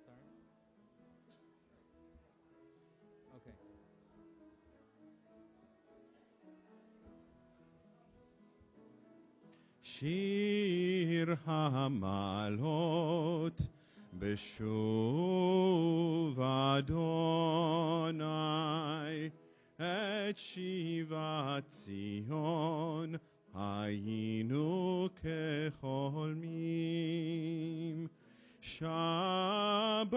start? Okay. שיר המעלות בשוב אדוני את שיבת ציון היינו כחולמים שבת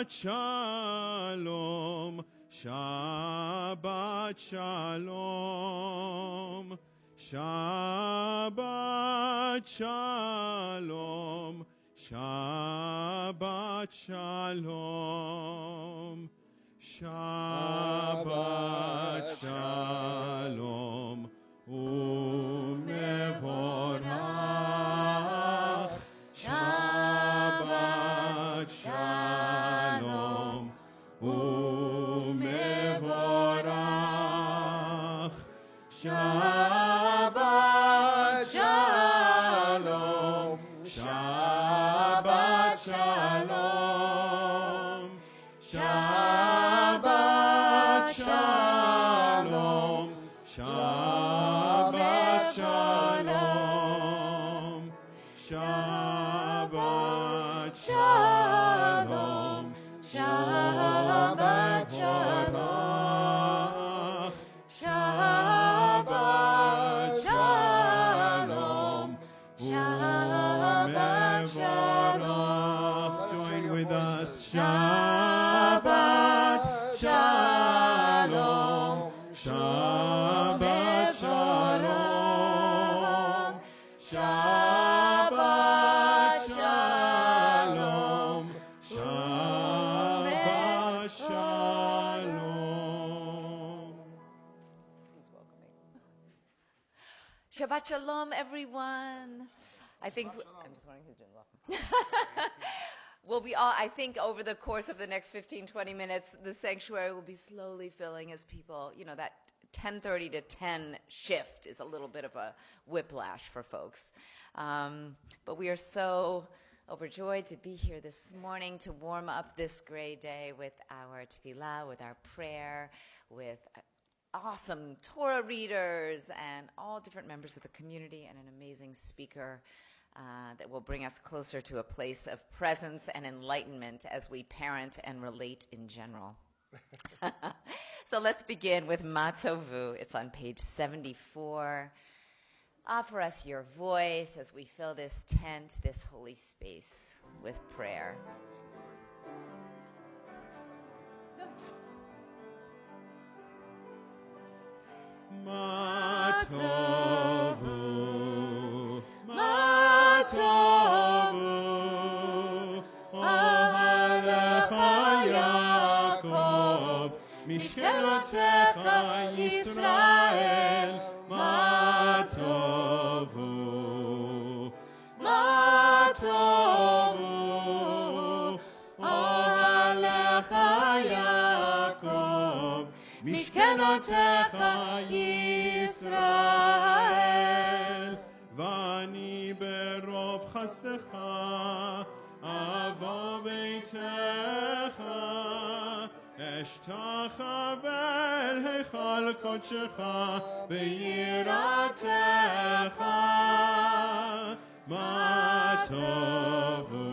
שלום שבת שלום Shabbat shalom, Shabbat shalom, Shabbat shalom, umevorach, Shabbat shalom, umevorach, Shabbat shalom, Shabbat shalom, Shabbat shalom, Shabbat shalom, Shabbat shalom, Shabbat shalom, Shabbat shalom, Shabbat shalom. Join with us. Shabbat shalom, Shabbat shalom, Shabbat shalom, Shabbat shalom. He's welcoming. Shabbat shalom, everyone. I think I'm just wondering who's doing welcome. Well, I think over the course of the next 15, 20 minutes, the sanctuary will be slowly filling as people, that 10:30 to 10 shift is a little bit of a whiplash for folks. But we are so overjoyed to be here this morning to warm up this gray day with our tefillah, with our prayer, with awesome Torah readers and all different members of the community and an amazing speaker that will bring us closer to a place of presence and enlightenment as we parent and relate in general. So let's begin with Matovu. It's on page 74. Offer us your voice as we fill this tent, this holy space, with prayer. Matovu, Matovu, Ohalecha Yaakov, Mishkelotecha Yisrael, Matovu, Matovu, Ohalecha Yaakov, Mishkelotecha Yisrael, Vani berov chastecha, avo beitecha, eshtachavel heichal kodshecha, beiratecha, Matovu,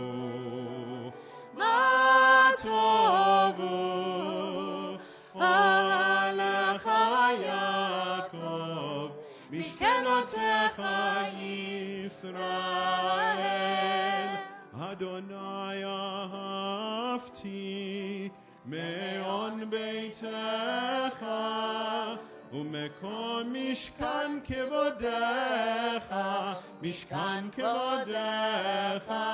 Matovu, Ohalecha Yaakov, Mishkelotecha Yisrael, Adonai ahavti, me'on beitecha, umekom mishkan kevodecha, mishkan kevodecha,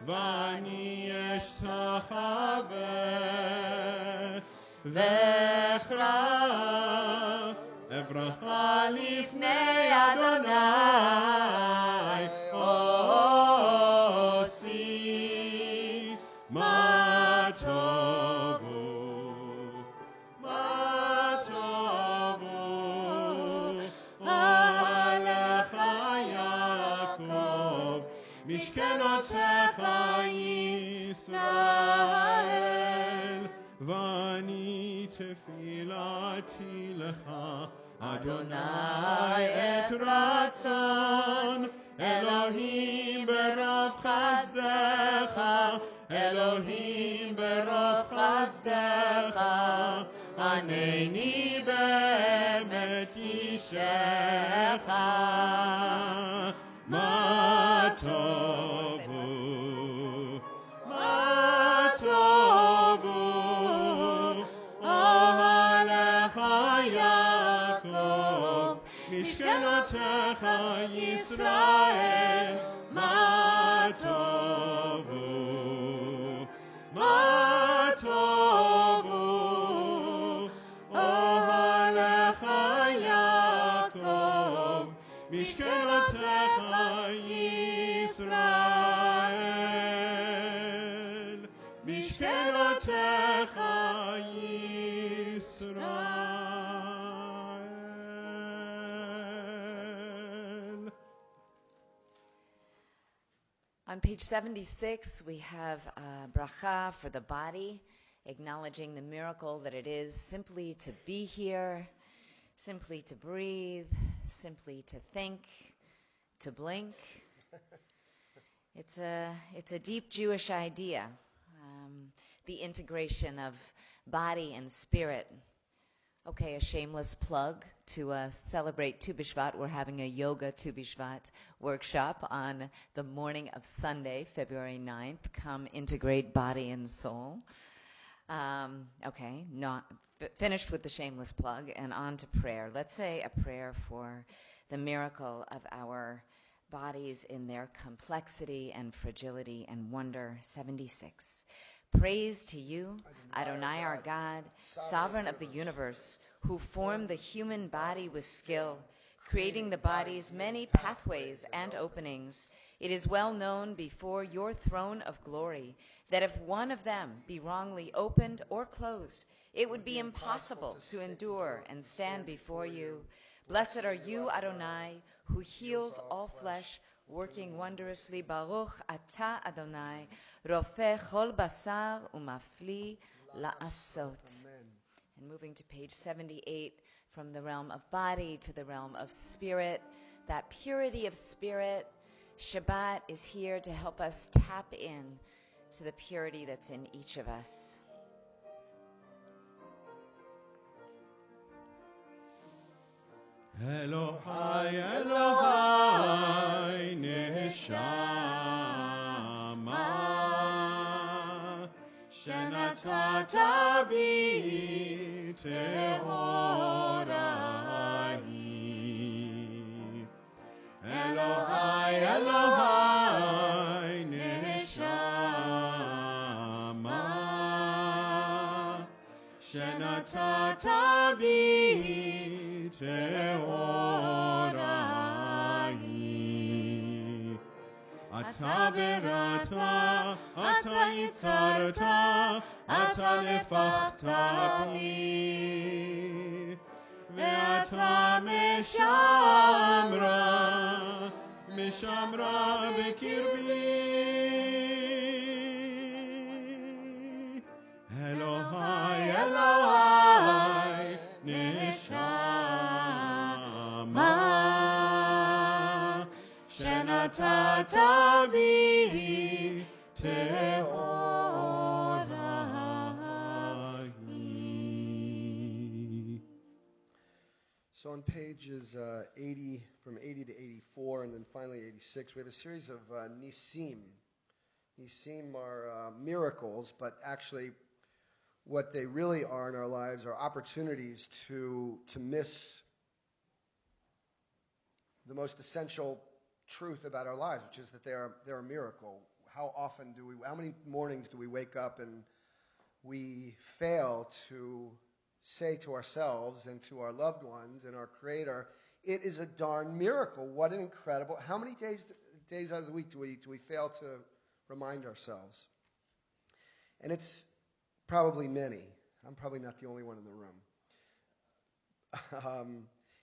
vani eshtachaveh, vechra, evracha lifnei Adonai, osi, Matovu, Matovu, Ohalecha Yaakov, Mishkelotecha Yisrael. נתתי לך, אדוני את רצון, אלוהים ברוב חסדך, אלוהים ברוב חסדך, ענני באמת אישך, מה טובו, מה טובו, אוהליך יעקב, משכנותיך ישראל, מה טובו, מה טובו, אוהליך יעקב, משכנותיך ישראל, משכנותיך ישראל. On page 76, we have a bracha for the body, acknowledging the miracle that it is simply to be here, simply to breathe, simply to think, to blink. It's a deep Jewish idea, the integration of body and spirit. Okay, a shameless plug to celebrate Tu B'Shvat. We're having a yoga Tu B'Shvat workshop on the morning of Sunday, February 9th. Come integrate body and soul. Okay, finished with the shameless plug and on to prayer. Let's say a prayer for the miracle of our bodies in their complexity and fragility and wonder. 76. Praise to you, Adonai our God, sovereign of the universe, who formed the human body with skill, creating the body's many pathways and openings. It is well known before your throne of glory that if one of them be wrongly opened or closed, it would be impossible to endure and stand before you. Blessed are you, Adonai, who heals all flesh, working wondrously. Baruch atah Adonai, rofeh chol basar umafli la'asot. And moving to page 78, from the realm of body to the realm of spirit, that purity of spirit, Shabbat is here to help us tap in to the purity that's in each of us. Elohai, Elohai, neshama, shenatata bi tehorai. Elohai, Elohai, neshama, shenatata bi tehorai. Ata berata, ata yitzarta, ata nefachta bi, ve'ata meshamra bekirbi. Elohai, Elohai, neshama, shenatata bi tehorai. So on pages 80, from 80 to 84, and then finally 86, we have a series of nisim. Nisim are miracles, but actually what they really are in our lives are opportunities to miss the most essential truth about our lives, which is that they're a miracle. How many mornings do we wake up and we fail to say to ourselves and to our loved ones and our Creator, it is a darn miracle. What an incredible, how many days out of the week do we fail to remind ourselves? And it's probably many. I'm probably not the only one in the room.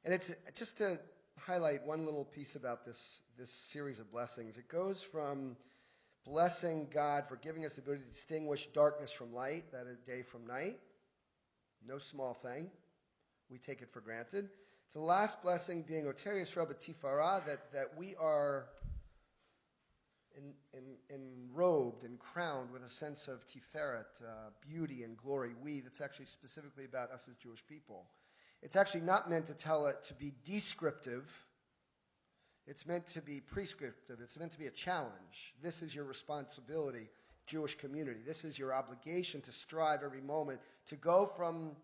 And it's just to highlight one little piece about this series of blessings. It goes from blessing God for giving us the ability to distinguish darkness from light, that is day from night, no small thing, we take it for granted. The last blessing being Oterius Rabba Tifara, that we are enrobed and crowned with a sense of Tiferet, beauty and glory. That's actually specifically about us as Jewish people. It's actually not meant to tell it to be descriptive. It's meant to be prescriptive. It's meant to be a challenge. This is your responsibility, Jewish community. This is your obligation to strive every moment to go from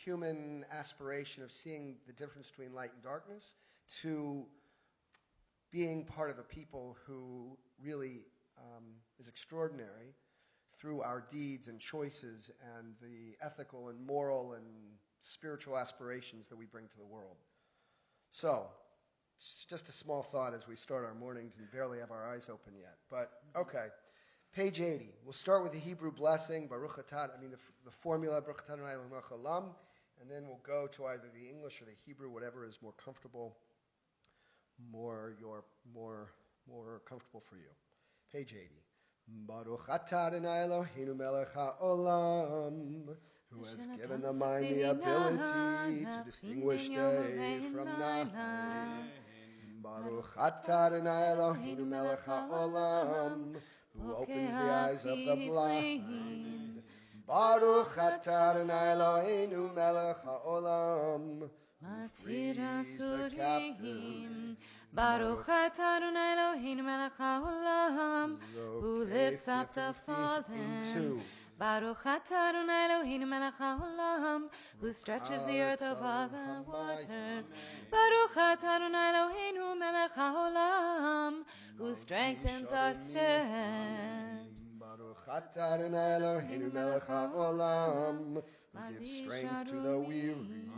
human aspiration of seeing the difference between light and darkness to being part of a people who really is extraordinary through our deeds and choices and the ethical and moral and spiritual aspirations that we bring to the world. So, it's just a small thought as we start our mornings and barely have our eyes open yet. But, okay. Page 80. We'll start with the Hebrew blessing, Baruch Atah, the formula, Baruch Atah Adonai Eloheinu melech haolam, and then we'll go to either the English or the Hebrew, whatever is more comfortable, more comfortable for you. Page 80. Baruch Atah Adonai Eloheinu melech haolam, who has given the mind the ability to distinguish day from night. Baruch Atah Adonai Eloheinu melech haolam, who opens the eyes of the blind. Baruch Atah Adonai Eloheinu melech haolam, who frees the captive. Baruch Atah Adonai Eloheinu melech haolam, who lifts up the fallen. Baruch Atah Adonai Eloheinu melech haolam, who stretches the earth over the waters. Baruch Atah Adonai Eloheinu melech haolam, who strengthens our steps. Baruch Atah Adonai Eloheinu melech haolam, who gives strength to the weary.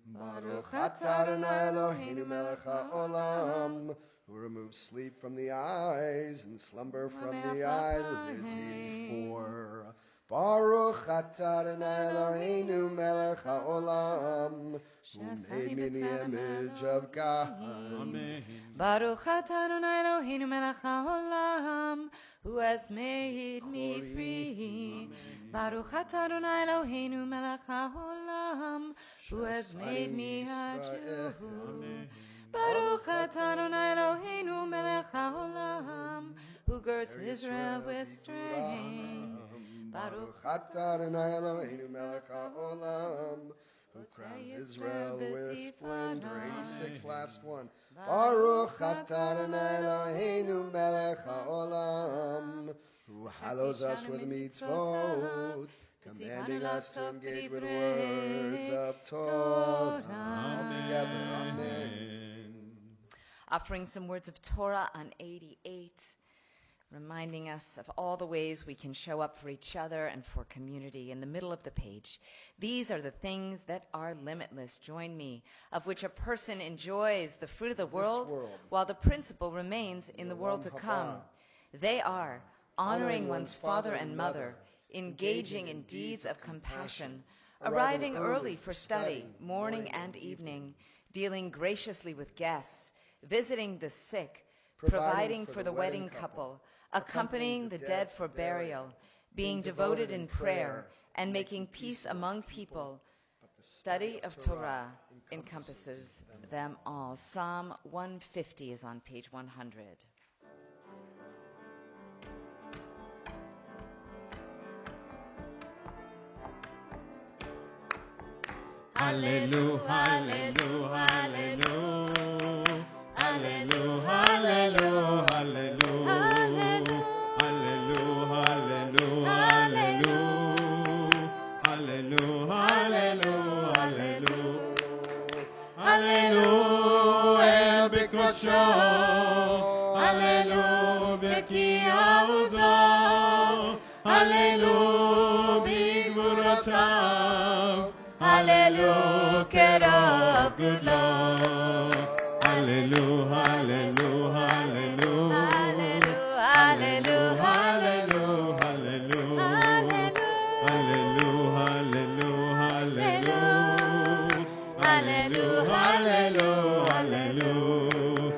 Baruch Atah Adonai Eloheinu melech haolam, who removes sleep from the eyes and slumber from the eyelids. 84. Baruch Atah Adonai Eloheinu melech haolam, who made me in the image of God. Amen. Baruch Atah Adonai Eloheinu melech haolam, who has made me free. Baruch Atah Adonai Eloheinu melech haolam, who has made me a Jew. Baruch Atah Adonai Eloheinu melech haolam, who girds Israel with strength. Baruch Atah Adonai Eloheinu melech haolam, who crowns Israel with splendor. 86, last one. Baruch Atah Adonai Eloheinu melech haolam, who hallows us with mitzvot, commanding us to engage with words of Torah. All together, amen. Offering some words of Torah on 88, reminding us of all the ways we can show up for each other and for community. In the middle of the page, these are the things that are limitless. Join me, of which a person enjoys the fruit of the world, while the principle remains in the world to come. They are honoring one's father and mother, engaging in deeds of compassion, arriving early for study, morning and evening, dealing graciously with guests, visiting the sick, providing for the wedding couple, accompanying the dead for burial, being devoted in prayer, and making peace among people. Study of Torah encompasses them all. Psalm 150 is on page 100. Hallelujah, hallelujah, hallelujah. Hallelujah, hallelujah, hallelujah. Hallelujah, hallelujah, hallelujah. Hallelujah, hallelujah, hallelujah. Hallelujah, b'kodshо. Hallelujah, b'ki'aruzo. Hallelujah, b'gvurotav. Hallelujah, kerov gudlo. Hallelujah, hallelujah, hallelujah. Hallelujah, hallelujah, hallelujah. Hallelujah, hallelujah, hallelujah. Hallelujah, hallelujah, hallelujah.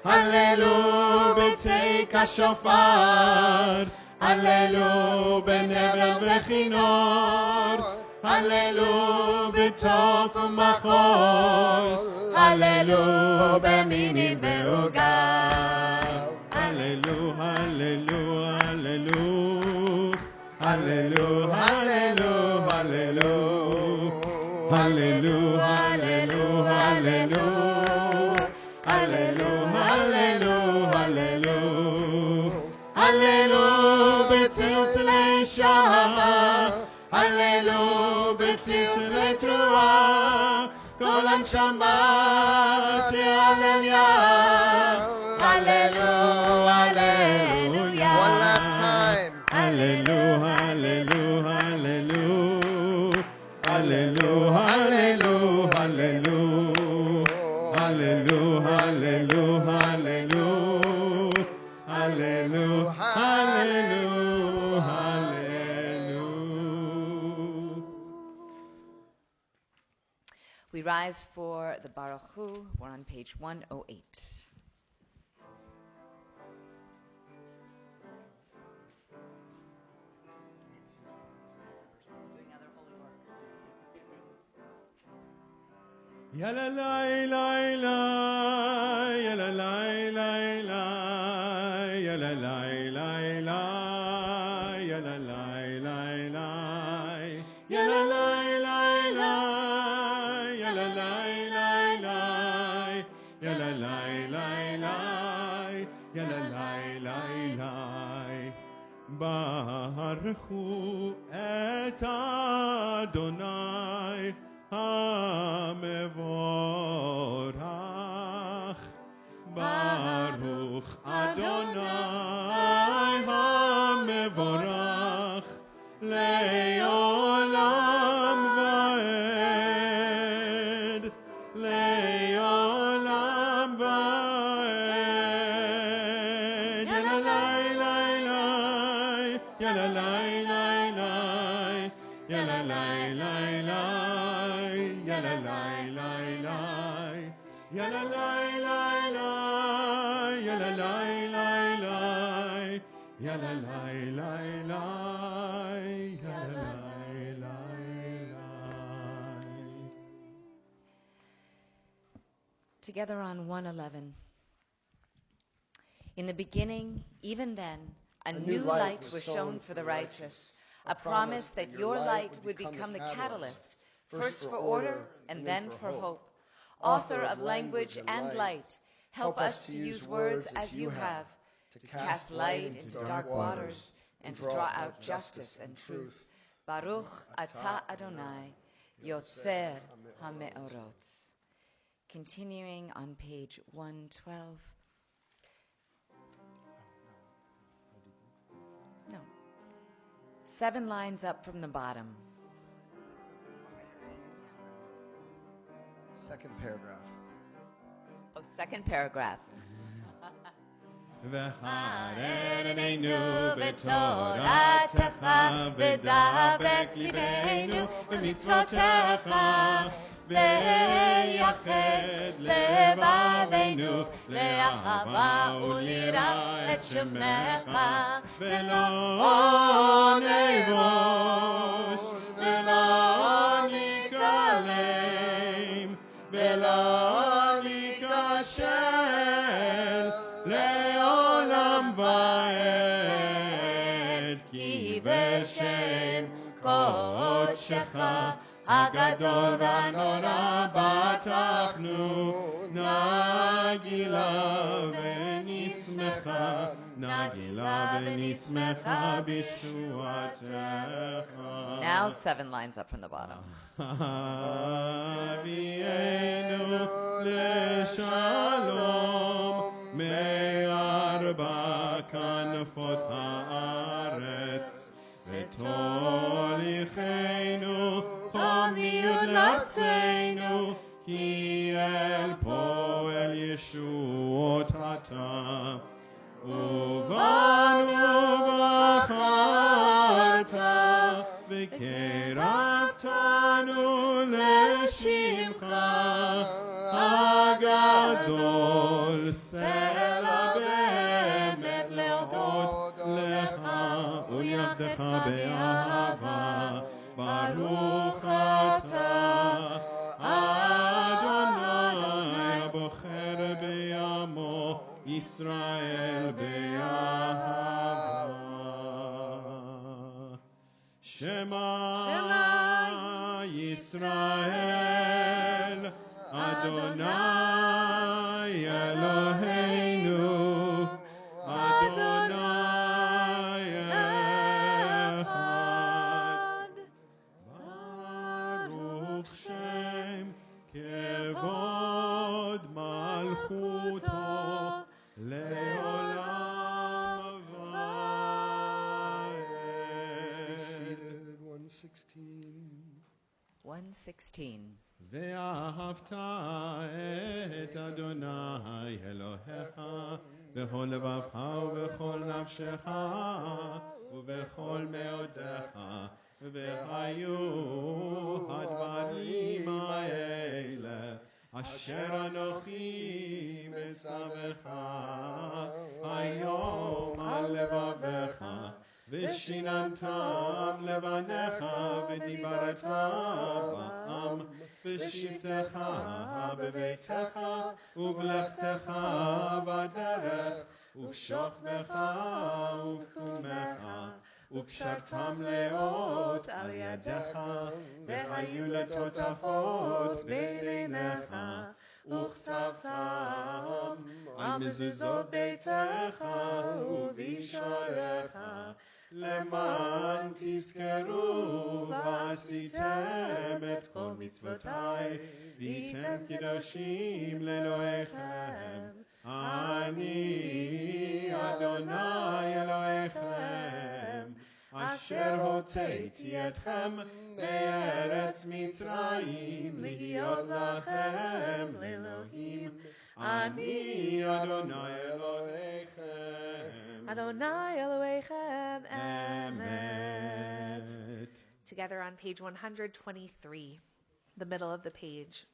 Hallelujah, b'teik hashofar. Hallelujah, b'nevel v'chinor. הללו בטוב ומחול, הללו במינים ועוגב. הללו, הללו, הללו, הללו, הללו, הללו, הללו, הללו, הללו, הללו, הללו, הללו, הללו בצלצלי שמה, הללו בצלצלי תרועה, כל הנשמה תהלליה, הללו, הללויה. One last time. הללו, הללו, הללו, הללו, הללו, הללו, הללו, הללו, הללו, הללו, הללו, הללו. We rise for the Baruch Hu. We're on page 108. Ya la la la la, ya la la la la, ya la la la la, ya la la la la, ya la la la la, ya la la la la, ya la la la la, ya la la la la. Baruchu et Adonai המבורך, ברוך אדוני המבורך, לעולם ועד, לעולם ועד. יללי לילי, יללי לילי, יללי לילי, yala lai lai lai, yala lai lai lai, yala lai lai lai, yala lai lai lai, yala lai lai lai. Together on 111. In the beginning, even then, a new light was shown for the righteous, a promise that your light would become the catalyst, first for order and then for hope. Author of language and light, help us to use words as you have, to cast light into dark waters and to draw out justice and truth. Baruch atah Adonai, Yotzer HaMe'orot. Continuing on page 112. No. 7 lines up from the bottom. Second paragraph. Oh, second paragraph. והרננו בתורתך ודבק ליבנו במצוותיך ויחד לבבינו לאהבה וליראה את שמך ולא נבוש ולא ניכלם ולא ניכשל לעולם ועד כי בשם קודשך הגדול והנורא בטחנו נגילה ונשמחה בישועתך. Now 7 lines up from the bottom. אבינו לשלום מארבע כנפות הארץ ותוליכנו חומיות לארצנו כי אל פועל ישועות אתה ובנו בחרת וקרבתנו לשמך הגדול סלע באמת להודות לך ולעבדך באהבה ברוך אתה אדוני הבוחר בעמו ישראל באהבה. שמע ישראל אדוני אלוהינו אדוני אחד. ברוך שם כבוד מלכותו לעולם ועד. 116. ואהבת את אדוני אלוהיך בכל לבבך ובכל נפשך ובכל מאודך, והיו הדברים האלה אשר אנוכי מצווך היום על לבביך, ושיננתם לבניך ודיברת בם בשבתך בביתך ובלכתך בדרך ובשוכבך ובקומך, וקשרתם לאות על ידך, והיו לטוטפות בין עיניך, וכתבתם על מזוזות ביתך ובישעריך, למען תזכרו ועשיתם את כל מצוותיי, והייתם קדושים לאלוהיכם. אני אדוני אלוהיכם, אשר הוצאתי אתכם מארץ מצרים להיות לכם לאלוהים. אני אדוני אלוהיכם. Adonai Elohechem, Emet. Together on page 123, the middle of the page.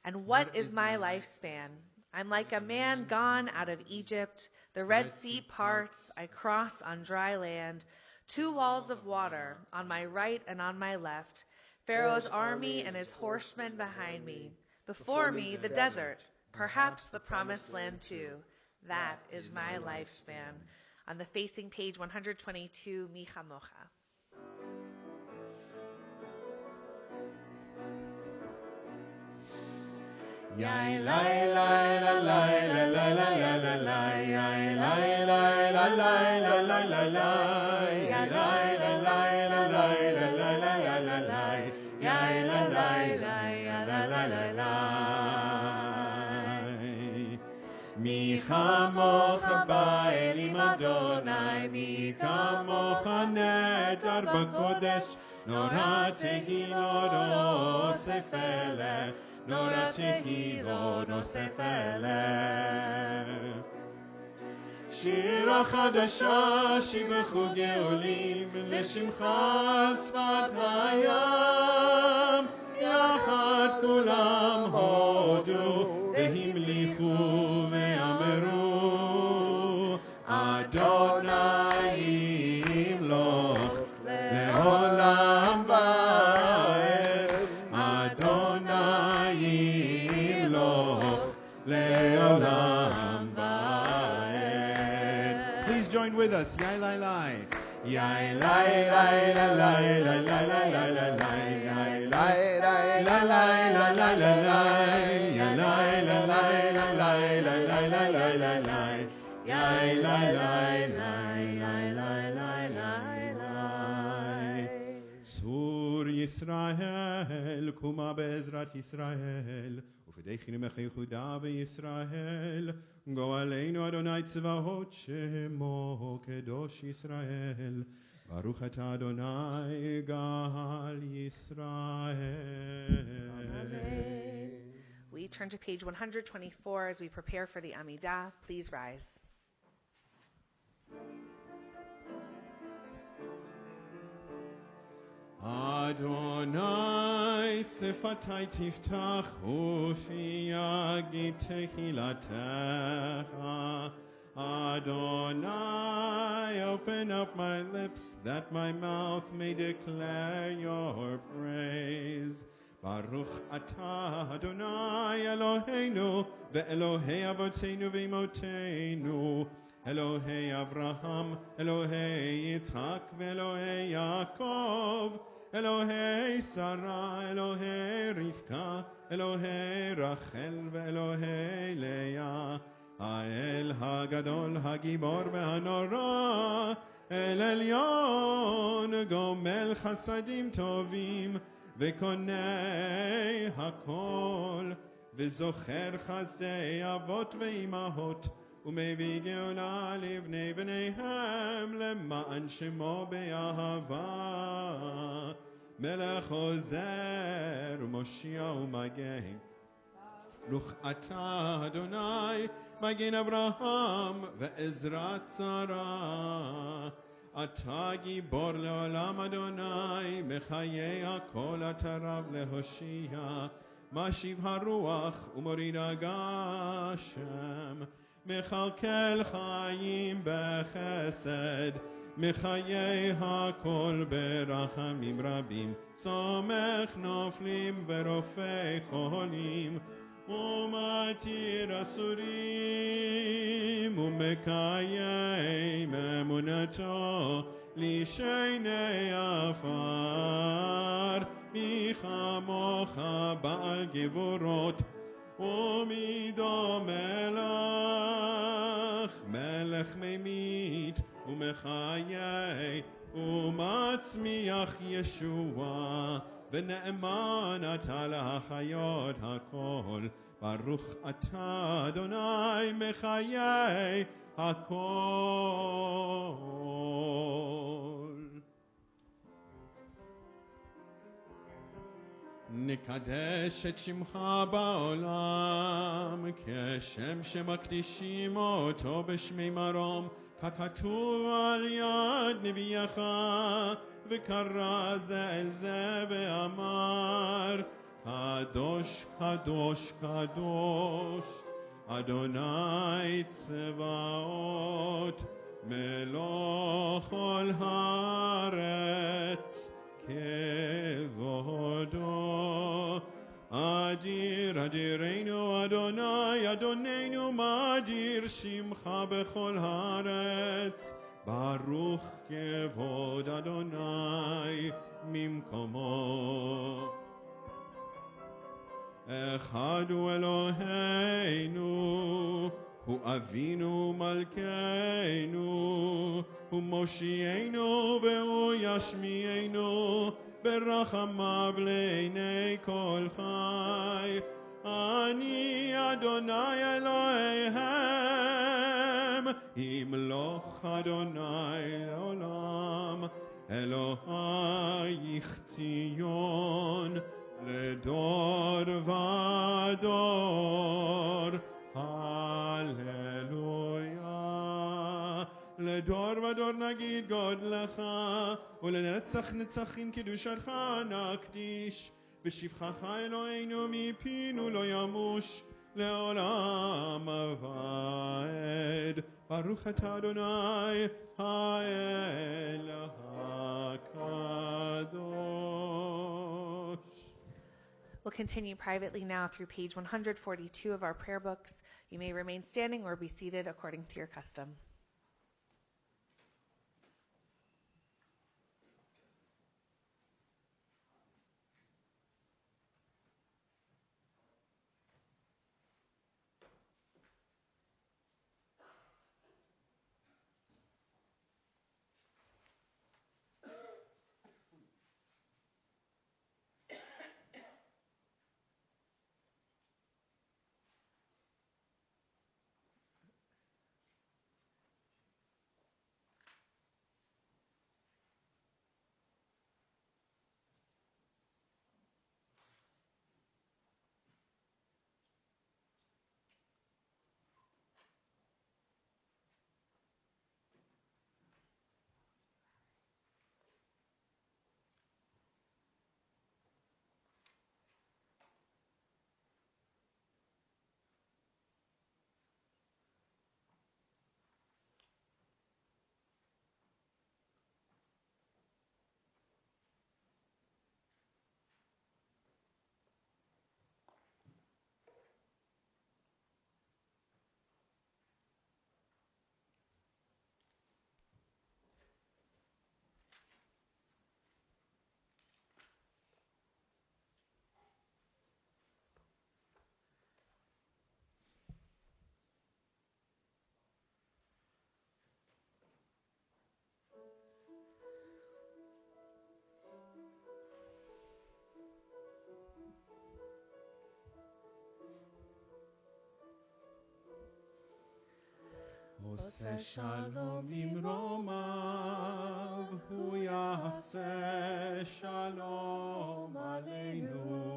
And what is my lifespan? I'm like a man gone out of Egypt. The Red Sea parts. I cross on dry land. 2 walls of water on my right and on my left. Pharaoh's army and his horsemen behind me. Before me, the desert, perhaps the promised land too. That is my lifespan. On the facing page 122, Mi Chamocha. Yai lai lai la lai la la la la la lai, yai lai lai la lai la la la lai, yai lai la lai la lai la la la la la lai, yai la lai la la la la lai. Mi chamocha ba'elim Adonai, mi chamocha nedar b'kodesh, nora tehi noro sefele, nora tehi no sefele. שירה חדשה שיבחו גאולים לשמחה שפת הים, יחד כולם הודו והמליכו ואמרו אדוני ימלוך לעולם ועד, אדוני ימלוך לעולם ועד. Please join with us. Yai lai lai. Yai lai lai la lai la la la la la lai. Yai lai lai la lai la la la lai. Yai lai la lai la lai la la la la la lai. Yai lai lai lai lai lai lai lai lai. Sur Yisrael, kuma be'ezrat Yisrael. ופדייכנו מחייכודה בישראל, גואלנו אדוני צבאות שמו קדוש ישראל, ברוך אתה אדוני גאל ישראל. We turn to page 124 as we prepare for the Amidah. Please rise. אדוני שפתי תפתח ופי יגיד תהילתך, אדוני Adonai, open up my lips, that my mouth may declare your praise. Baruch atah Adonai Eloheinu, ve'Elohei Avotenu ve'imotenu, Elohei Avraham, Elohei Yitzhak, ve'Elohei Yaakov, Elohei Sarah, Elohei Rivka, Elohei Rachel, ve'Elohei Leah, האל הגדול, הגיבור והנורא, אל עליון, גומל חסדים טובים, וקונה הכל, וזוכר חסדי אבות ואימהות, ומביא גאולה לבני בניהם, למען שמו באהבה, מלך עוזר ומושיע ומגן. ברוך אתה אדוני מגן אברהם ועזרת שרה. אתה גיבור לעולם אדוני, מחיי הכל אתה רב להושיע. משיב הרוח ומוריד הגשם, מכלכל חיים בחסד, מחיי הכל ברחמים רבים. סומך נופלים ורופא חולים, ומתיר אסורים, ומקיים אמונתו לשני עפר. מי כמוך בעל גבורות, ומי דומה לך, מלך ממית ומחיי ומצמיח ישועה, ונאמן אתה להחיות הכל. ברוך אתה אדוני מחיי הכל. נקדש את שמך בעולם, כשם שמקדישים אותו בשמי מרום, ככתוב על יד נביאך, וקרא זה אל זה ואמר, קדוש קדוש קדוש אדוני צבאות, מלוא כל הארץ כבודו. אדיר אדירנו אדוני, אדוננו מאדיר שמך בכל הארץ. ברוך כבוד אדוני ממקומו. אחד הוא אלוהינו, הוא אבינו מלכנו, הוא מושיענו והוא ישמיענו, ברחמיו לעיני כל חי. אני אדוני אלוהיהם, ימלוך אדוני לעולם. אלוהייך ציון לדור ודור, הללויה. לדור ודור נגיד גודלך, ולנצח נצחים קדושתך נקדיש. ושבחך אלוהינו מפינו לא ימוש לעולם ועד. ברוך אתה אדוני האל הקדוש. We'll continue privately now through page 142 of our prayer books. You may remain standing or be seated according to your custom. עושה שלום במרומיו, הוא יעשה שלום עלינו.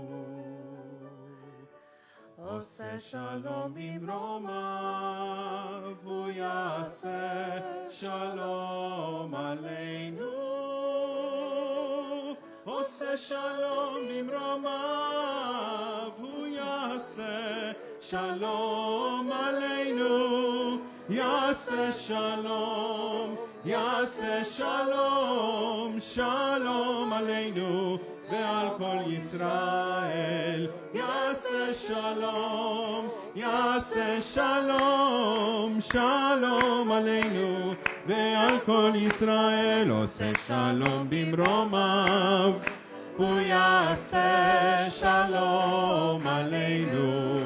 עושה שלום במרומיו, הוא יעשה שלום עלינו. עושה שלום במרומיו, הוא יעשה שלום עלינו. יעשה שלום, יעשה שלום, שלום עלינו ועל כל ישראל. יעשה שלום, יעשה שלום, שלום עלינו ועל כל ישראל. עושה שלום במרומיו, הוא יעשה שלום עלינו.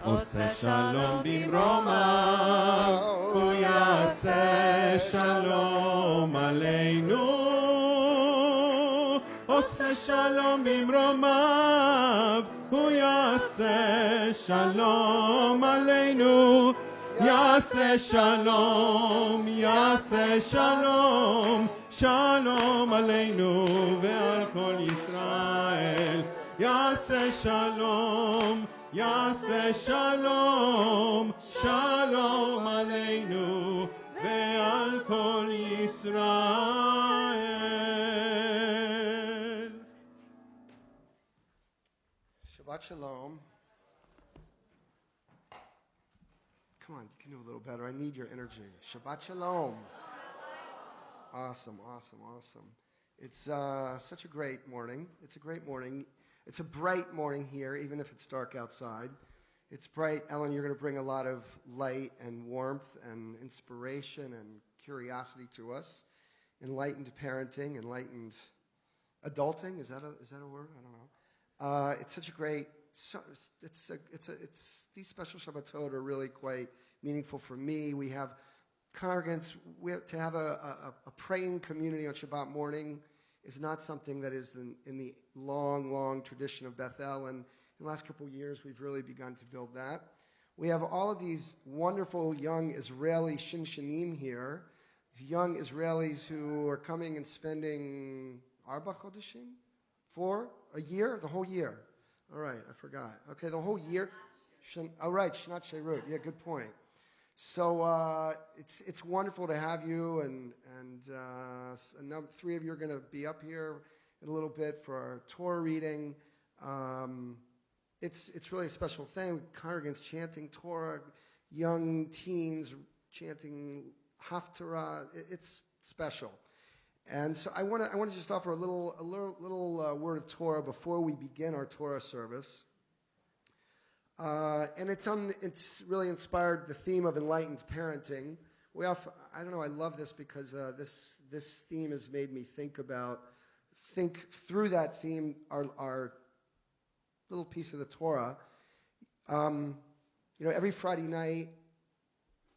עושה שלום במרומיו, הוא יעשה שלום עלינו. עושה שלום במרומיו, הוא יעשה שלום עלינו. יעשה שלום, יעשה שלום, שלום עלינו ועל כל ישראל. יעשה שלום, יעשה שלום, שלום עלינו ועל כל ישראל. Shabbat Shalom. Come on, you can do a little better. I need your energy. Shabbat Shalom. Awesome, awesome, awesome. It's such a great morning. It's a great morning. It's a bright morning here, even if it's dark outside. It's bright. Ellen, you're going to bring a lot of light and warmth and inspiration and curiosity to us. Enlightened parenting, enlightened adulting. Is that a word? I don't know. It's such a great. These special Shabbatot are really quite meaningful for me. We have congregants. To have a praying community on Shabbat morning is not something that is in the long tradition of Beth-El, and in the last couple of years we've really begun to build that. We have all of these wonderful young Israeli shinshanim here, these young Israelis who are coming and spending Arba Chodeshim, for a year, the whole year. All right, I forgot. Okay, the whole year. Right, Shnat Sheirut. Yeah, good point. So it's wonderful to have you, and three of you are going to be up here in a little bit for our Torah reading. It's really a special thing. Congregants chanting Torah, young teens chanting Haftarah. It's special. And so I want to just offer a little word of Torah before we begin our Torah service. And it's really inspired the theme of enlightened parenting. I love this because this theme has made me think through that theme our little piece of the Torah. Every Friday night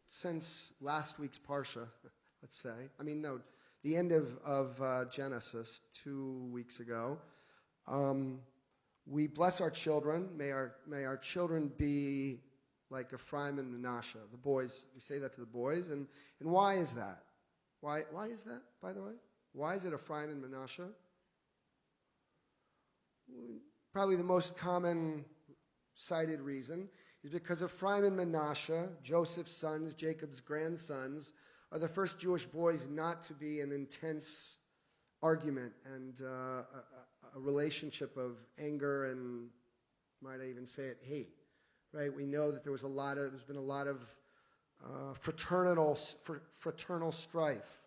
since last week's Parsha, let's say. The end of Genesis 2 weeks ago. We bless our children. May our children be like Ephraim and Manasseh, the boys. We say that to the boys. And why is that? Why is that, by the way? Why is it Ephraim and Manasseh? Probably the most common cited reason is because Ephraim and Manasseh, Joseph's sons, Jacob's grandsons, are the first Jewish boys not to be an intense argument and a relationship of anger and, might I even say it, hate. Right? We know that there's been a lot of fraternal strife,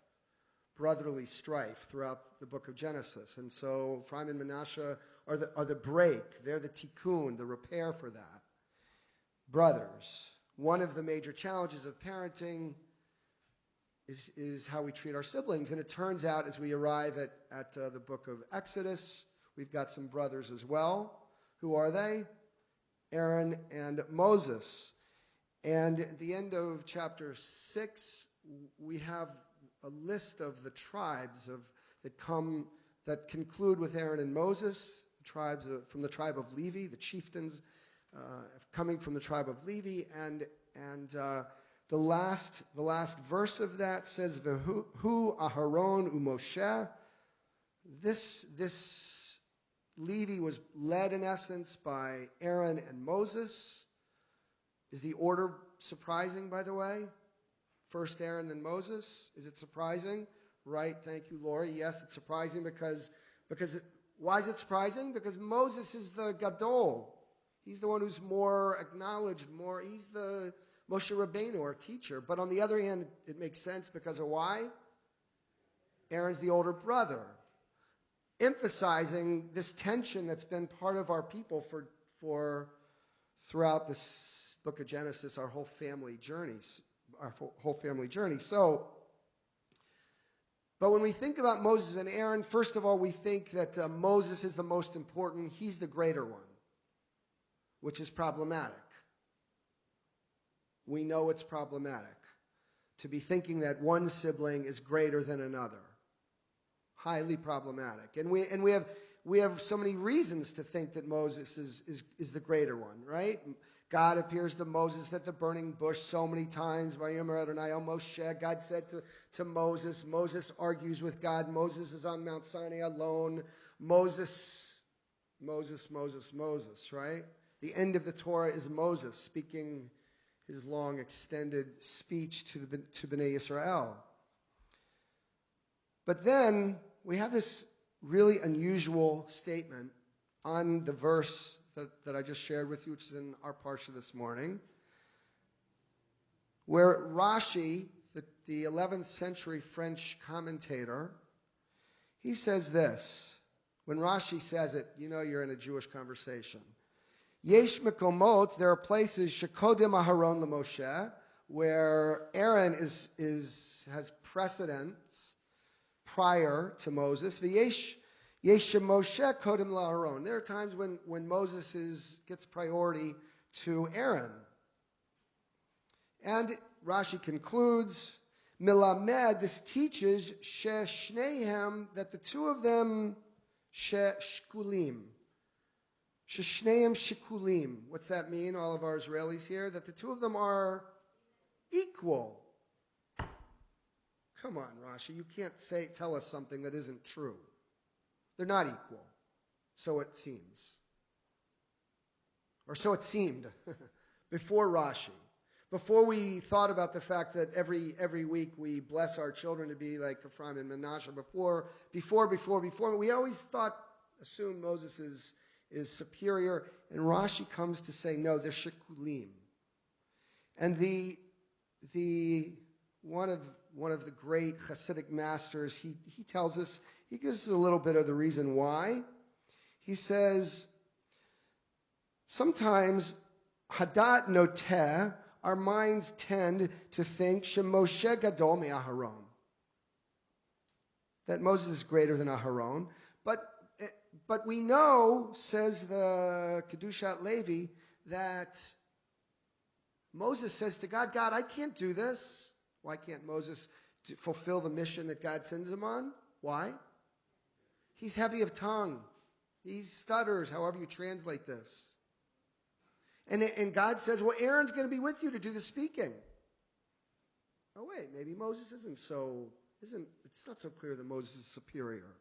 brotherly strife throughout the book of Genesis, and so Ephraim and Manasseh are the break. They're the tikkun, the repair for that. Brothers. One of the major challenges of parenting is how we treat our siblings. And it turns out as we arrive at the book of Exodus, we've got some brothers as well. Who are they? Aaron and Moses. And at the end of chapter 6, we have a list of the tribes that conclude with Aaron and Moses, tribes from the tribe of Levi, the chieftains coming from the tribe of Levi, and The last verse of that says, V'hu Aharon u'Moshe. This Levi was led, in essence, by Aaron and Moses. Is the order surprising, by the way? First Aaron, then Moses. Is it surprising? Right, thank you, Lori. Yes, it's surprising because why is it surprising? Because Moses is the Gadol. He's the one who's more acknowledged, he's the Moshe Rabbeinu, our teacher. But on the other hand, it makes sense because of why? Aaron's the older brother. Emphasizing this tension that's been part of our people for throughout this book of Genesis, our whole family journeys. So, but when we think about Moses and Aaron, first of all, we think that Moses is the most important. He's the greater one, which is problematic. We know it's problematic to be thinking that one sibling is greater than another. Highly problematic. And we have so many reasons to think that Moses is the greater one, right? God appears to Moses at the burning bush so many times. God said to Moses. Moses argues with God. Moses is on Mount Sinai alone. Moses, right? The end of the Torah is Moses speaking his long extended speech to Bnei Israel. But then we have this really unusual statement on the verse that I just shared with you, which is in our parsha this morning, where Rashi, the 11th century French commentator, he says this. When Rashi says it, you know you're in a Jewish conversation. Yesh mekomot, there are places, shekodim Aharon leMoshe, where Aaron has precedence prior to Moses. V'yesh Moshe kodim la'Aaron. There are times when Moses gets priority to Aaron. And Rashi concludes, Milamed, this teaches sheshnehem, that the two of them shekulim. Sheshnehem shekulim. What's that mean, all of our Israelis here? That the two of them are equal. Come on, Rashi, you can't tell us something that isn't true. They're not equal. So it seems. Or so it seemed before Rashi. Before we thought about the fact that every week we bless our children to be like Ephraim and Manasseh, before, we always assumed Moses is superior, and Rashi comes to say, no, they're shekulim. And one of the great Hasidic masters, he tells us, he gives us a little bit of the reason why. He says, sometimes hadat noteh, our minds tend to think Moshe gadol me'Aharon, that Moses is greater than Aharon. But we know, says the Kedushat Levi, that Moses says to God, God, I can't do this. Why can't Moses fulfill the mission that God sends him on? Why? He's heavy of tongue. He stutters, however you translate this. And God says, well, Aaron's going to be with you to do the speaking. Oh, wait, maybe Moses it's not so clear that Moses is superior.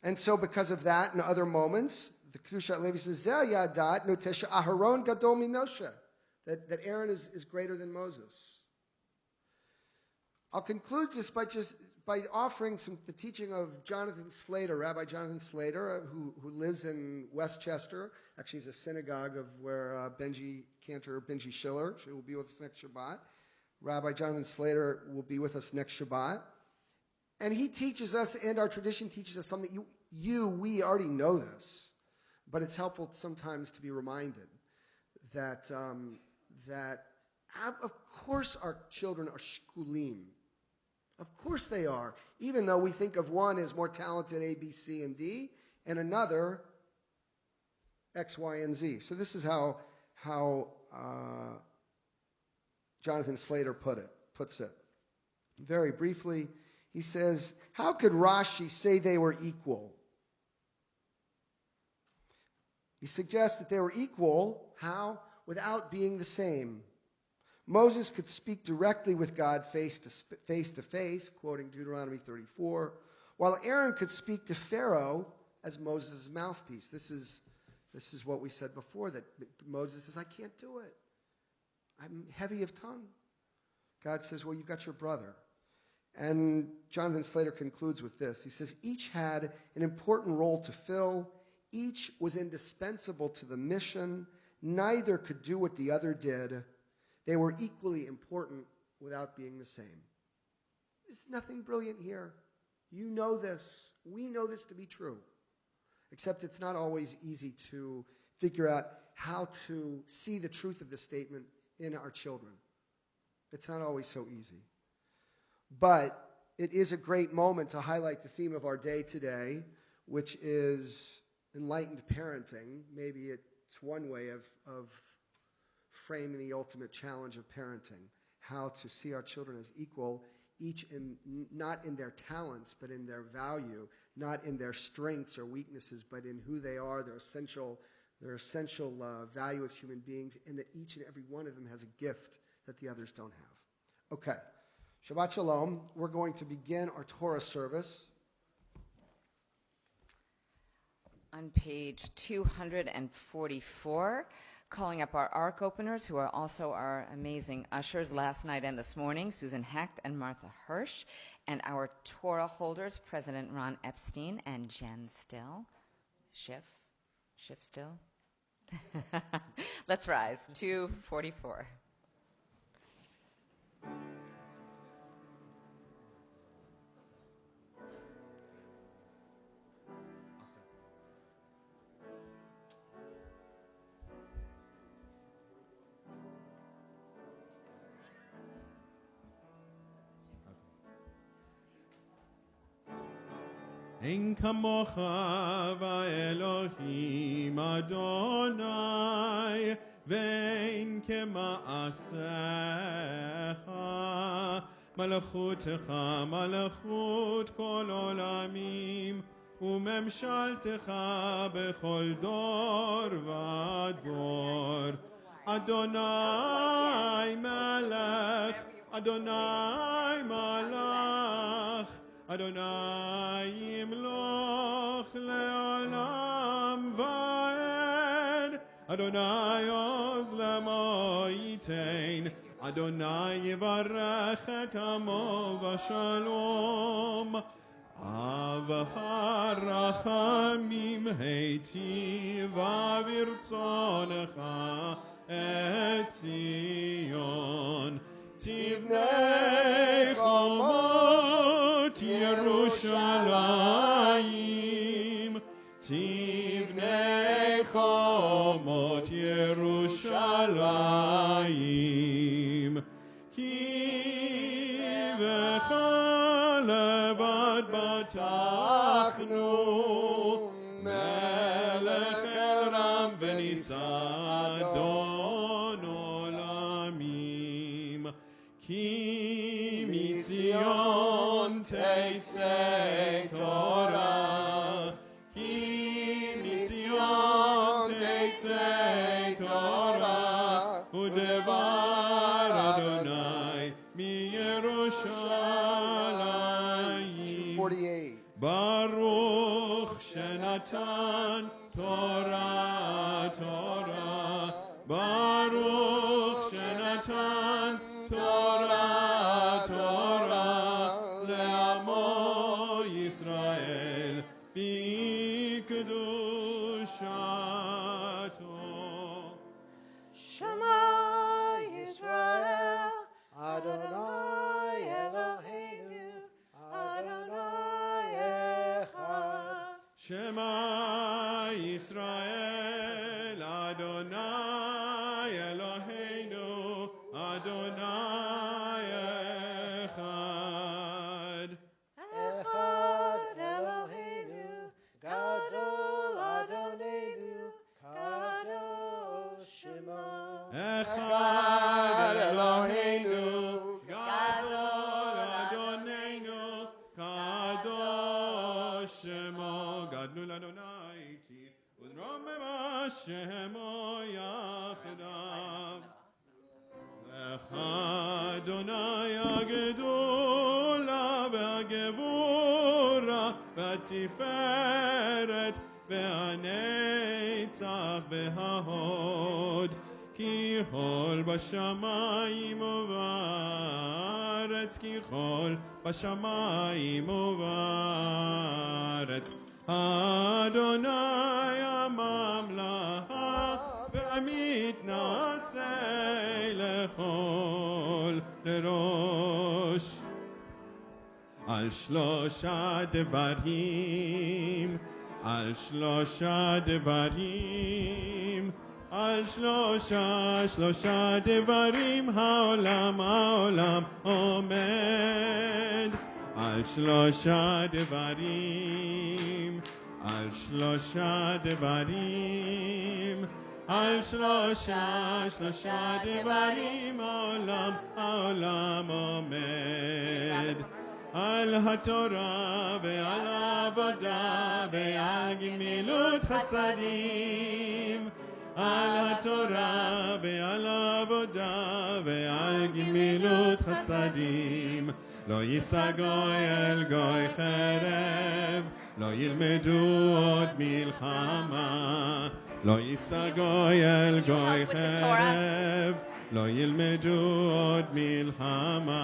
And so because of that and other moments, the Kedushat Levi says, Yadat notesha Aharon gadol miMoshe, that Aaron is greater than Moses. I'll conclude just by offering the teaching of Jonathan Slater, Rabbi Jonathan Slater, who lives in Westchester. Actually, he's a synagogue of where Benji Schiller, who will be with us next Shabbat. Rabbi Jonathan Slater will be with us next Shabbat. And he teaches us, and our tradition teaches us something we already know this, but it's helpful sometimes to be reminded that of course our children are shkulim. Of course they are, even though we think of one as more talented A, B, C, and D, and another X, Y, and Z. So this is how Jonathan Slater puts it. Very briefly, he says, how could Rashi say they were equal? He suggests that they were equal, how? Without being the same. Moses could speak directly with God face to face, quoting Deuteronomy 34, while Aaron could speak to Pharaoh as Moses' mouthpiece. This is what we said before, that Moses says, I can't do it. I'm heavy of tongue. God says, well, you've got your brother. And Jonathan Slater concludes with this. He says, each had an important role to fill. Each was indispensable to the mission. Neither could do what the other did. They were equally important without being the same. There's nothing brilliant here. You know this. We know this to be true. Except it's not always easy to figure out how to see the truth of this statement in our children. It's not always so easy. But it is a great moment to highlight the theme of our day today, which is enlightened parenting. Maybe it's one way of framing the ultimate challenge of parenting, how to see our children as equal, each not in their talents, but in their value, not in their strengths or weaknesses, but in who they are, their essential value as human beings, and that each and every one of them has a gift that the others don't have. Okay. Shabbat Shalom. We're going to begin our Torah service. On page 244, calling up our ark openers, who are also our amazing ushers last night and this morning, Susan Hecht and Martha Hirsch, and our Torah holders, President Ron Epstein and Jen Still. Schiff Still? Let's rise. 244. אין כמוך ואלוהים אדוני ואין כמעשיך מלכותך מלכות כל עולמים וממשלתך בכל דור ודור אדוני מלך אדוני מלך Adonai yimloch le'olam va'ed Adonai oz lemo yitein Adonai yivarech et amo v'shalom Av harachamim heitiv avirtzonecha et Zion Tivnei chomot Yerushalayim Tivnei chomot Yerushalayim Ki v'cha levad batachnu Melech elam v'nisa Adon olamim Ki mitzion teisei Torah Ki mitzion teisei Torah Udevar Adonai mi Yerushalayim 48. Baruch Shenatan Torah Baruch Shenatan Torah Le'amo Yisrael B'kedushato Shema Yisrael Adonai Eloheinu Adonai Echad Shema Yisrael Adonai Eloheinu Adonai Echad Echad Eloheinu Gadol Adonenu Kadosh Shemo Echad Eloheinu Gadol Adonenu Kadosh Shemo Gadol Adonai Ti Udrom Shemo Yachdav Echad והתפארת והנצח וההוד, כי כל בשמיים ובארץ, כי כל בשמיים ובארץ. אדוני הממלכה והמתנשא לכל לראש. על שלושה דברים, על שלושה דברים, על שלושה דברים העולם עומד. על שלושה דברים, על שלושה דברים, על שלושה דברים העולם עומד. על התורה ועל העבודה ועל גמילות חסדים, על התורה ועל העבודה ועל גמילות חסדים. לא יישא גוי אל גוי חרב, לא ילמדו עוד מלחמה. לא יישא גוי אל גוי חרב, לא ילמדו עוד מלחמה.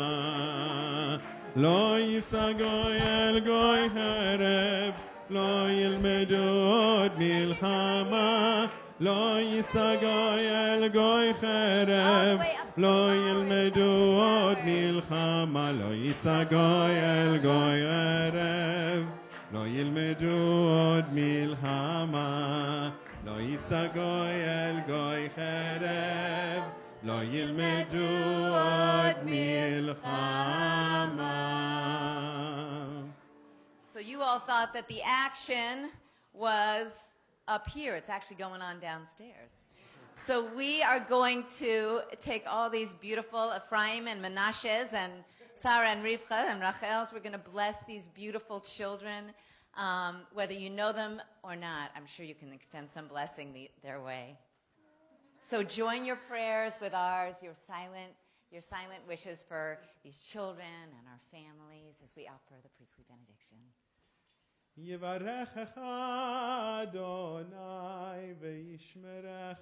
לא יישא גוי אל גוי חרב, לא ילמדו עוד מלחמה. לא יישא גוי אל גוי חרב, לא ילמדו עוד מלחמה. לא יישא גוי אל גוי חרב, לא ילמדו עוד מלחמה. לא יישא גוי אל גוי חרב, לא ילמדו עוד מלחמה. So you all thought that the action was up here. It's actually going on downstairs. So we are going to take all these beautiful Ephraim and Menashes and Sarah and Rivka and Rachel's. We're going to bless these beautiful children, whether you know them or not. I'm sure you can extend some blessing their way. So join your prayers with ours, your silent wishes for these children and our families as we offer the priestly benediction. יברכך אדוני וישמרך.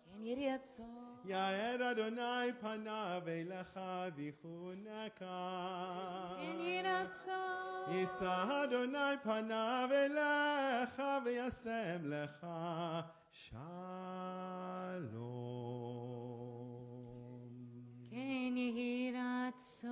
כן ירצה. יאר אדוני פניו אליך ויחונך. כן ירצה. יישא אדוני פניו אליך וישם לך שלום. כן ירצה.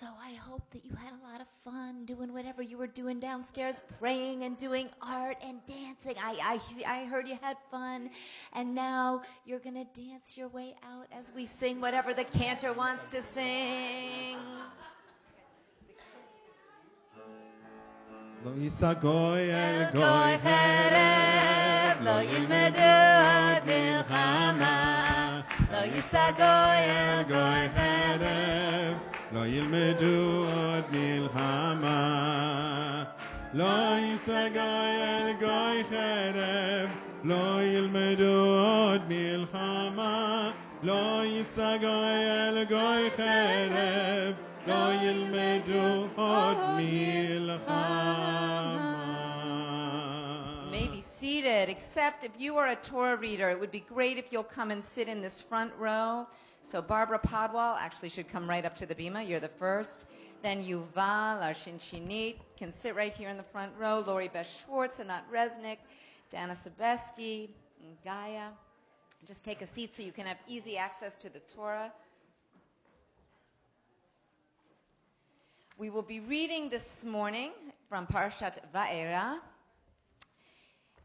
So I hope that you had a lot of fun doing whatever you were doing downstairs, praying and doing art and dancing. I heard you had fun. And now you're going to dance your way out as we sing whatever the cantor wants to sing. לא יישא גוי אל גוי גוי חרב, חרב, לא ילמדו עוד מלחמה. לא יישא גוי אל גוי חרב, לא ילמדו עוד מלחמה. לא יישא גוי אל גוי חרב, לא ילמדו עוד מלחמה. לא יישא גוי אל גוי חרב, לא ילמדו עוד מלחמה. You may be seated, except if you are a Torah reader, it would be great if you'll come and sit in this front row. So Barbara Podwall actually should come right up to the bima. You're the first. Then Yuval, our Shinshinit, can sit right here in the front row. Lori Beth Schwartz, Anat Resnick, Dana Sebeski, and Gaia. Just take a seat so you can have easy access to the Torah. We will be reading this morning from Parashat Va'era.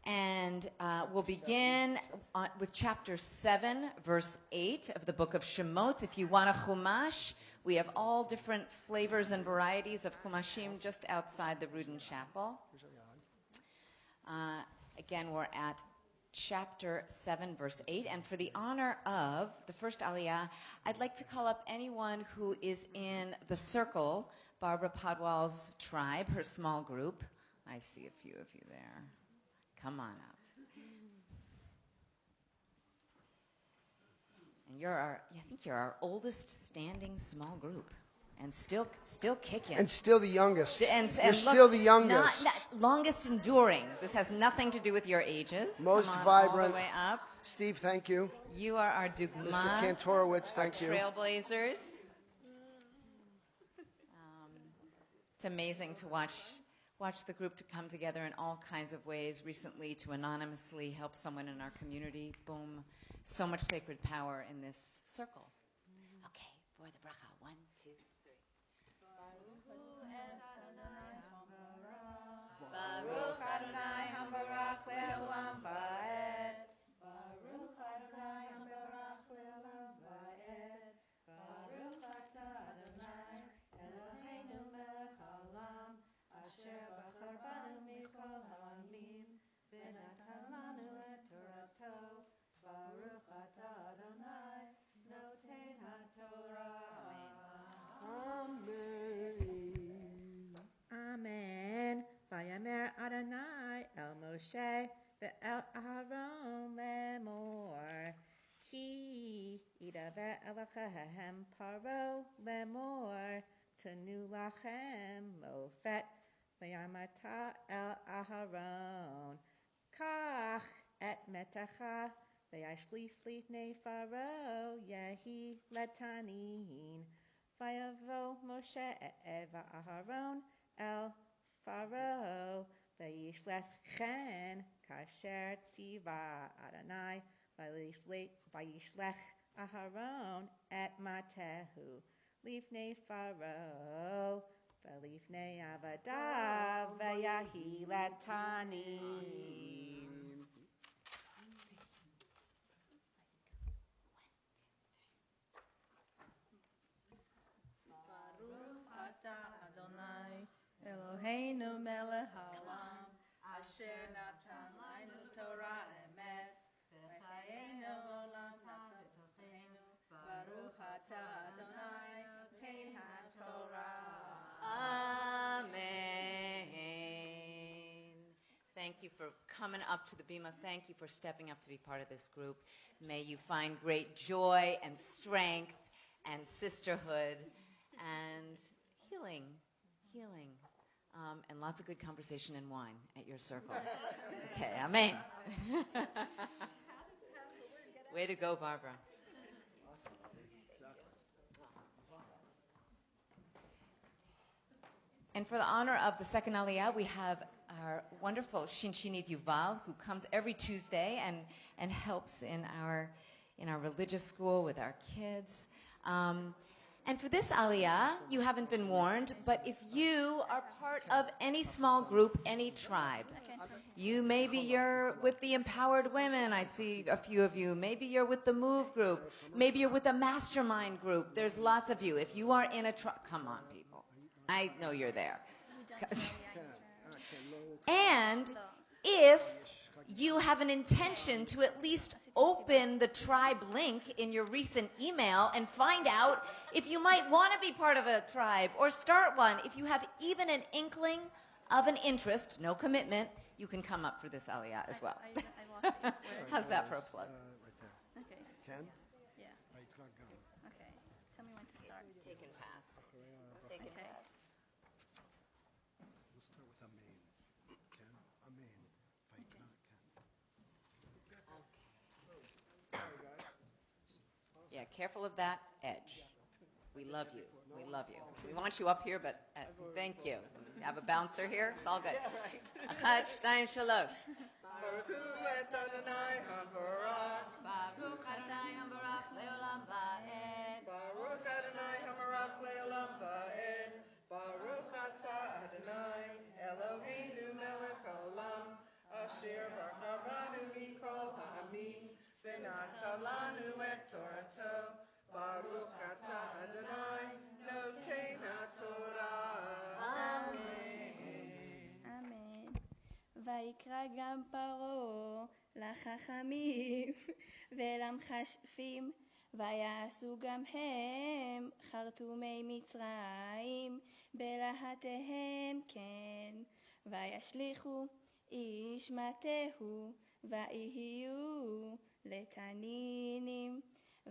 And we'll begin with chapter 7, verse 8 of the book of Shemot. If you want a chumash, we have all different flavors and varieties of chumashim just outside the Rudin Chapel. Again, we're at chapter 7, verse 8. And for the honor of the first aliyah, I'd like to call up anyone who is in the circle, Barbara Podwall's tribe, her small group. I see a few of you there. Come on up. And I think you're our oldest standing small group, and still kicking. And still the youngest. And You're look, still the youngest. Not longest enduring. This has nothing to do with your ages. Most Come on, vibrant. all the way up. Steve, thank you. You are our dugma. Mr. Kantorowicz, thank you. Trailblazers. It's amazing to watch the group to come together in all kinds of ways. Recently, to anonymously help someone in our community. Boom. So much sacred power in this circle. Okay, for the bracha. 1, 2, 3. Baruch Adonai Hambarach Le'olam Va'ed. Baruch Adonai Hambarach Le'olam Va'ed. Baruch Atah Adonai Eloheinu melech haolam asher bachar banu mikol ha'amim v'natan lanu et torato. Baruch Atah Adonai noten haTorah. Amen. Vayamer Adonai el Moshe ve'el Aharon lemor. Ki idaber Elohehem paro lemor. Tenu lachem mofet vayamata el Aharon. Kach et metacha vayashlif lifnei faro yehi letanin. Vayavo Moshe va'Aharon el Pharaoh, vayishlech chen kasher tziva Adonai, vayishlech Aharon et matehu, lifnei Pharaoh, v'lifnei avadav, vayahi letanim. Adonai Eloheinu melech haolam asher natan lanu Torah emet v'chayenu olam tatoteinu baruch atah Adonai noten haTorah. Amen. Thank you for coming up to the bima. Thank you for stepping up to be part of this group. May you find great joy and strength and sisterhood and healing, and lots of good conversation and wine at your circle. Okay, amen. Way to go, Barbara. And for the honor of the second Aliyah, we have our wonderful Shinshinit Yuval, who comes every Tuesday and helps in our religious school with our kids. And for this Aliyah, you haven't been warned, but if you are part of any small group, any tribe, maybe you're with the Empowered Women, I see a few of you. Maybe you're with the Move group. Maybe you're with a mastermind group. There's lots of you. If you are in a tribe, come on, people. I know you're there. And if you have an intention to at least open the tribe link in your recent email and find out if you might want to be part of a tribe or start one. If you have even an inkling of an interest, no commitment, you can come up for this Aliyah as well. How's that for a plug? Right there. Okay. Ken? Yeah. Okay. Tell me when to start. Take and pass. Take and Okay. pass. We'll start with Amen. Ken? Amen. Vaikra, Ken. Sorry, guys. Yeah, careful of that edge. We love you. We love you. We want you up here, but thank you. Have a bouncer here? It's all good. Achad, shtayim, shalosh. Baruch Adonai Hambarach Le'olam Va'ed. Baruch Adonai Hamarach Le'olam Va'ed. Baruch Atah Adonai Eloheinu melech haolam asher bachar banu mikol ha'amim v'natan lanu et Torato. Baruch Atah Adonai noten haTorah. Amen. ויקרא גם פרעה לחכמים ולמכשפים ויעשו גם הם חרטומי מצרים בלהטיהם כן וישליכו איש מטהו ויהיו לתנינים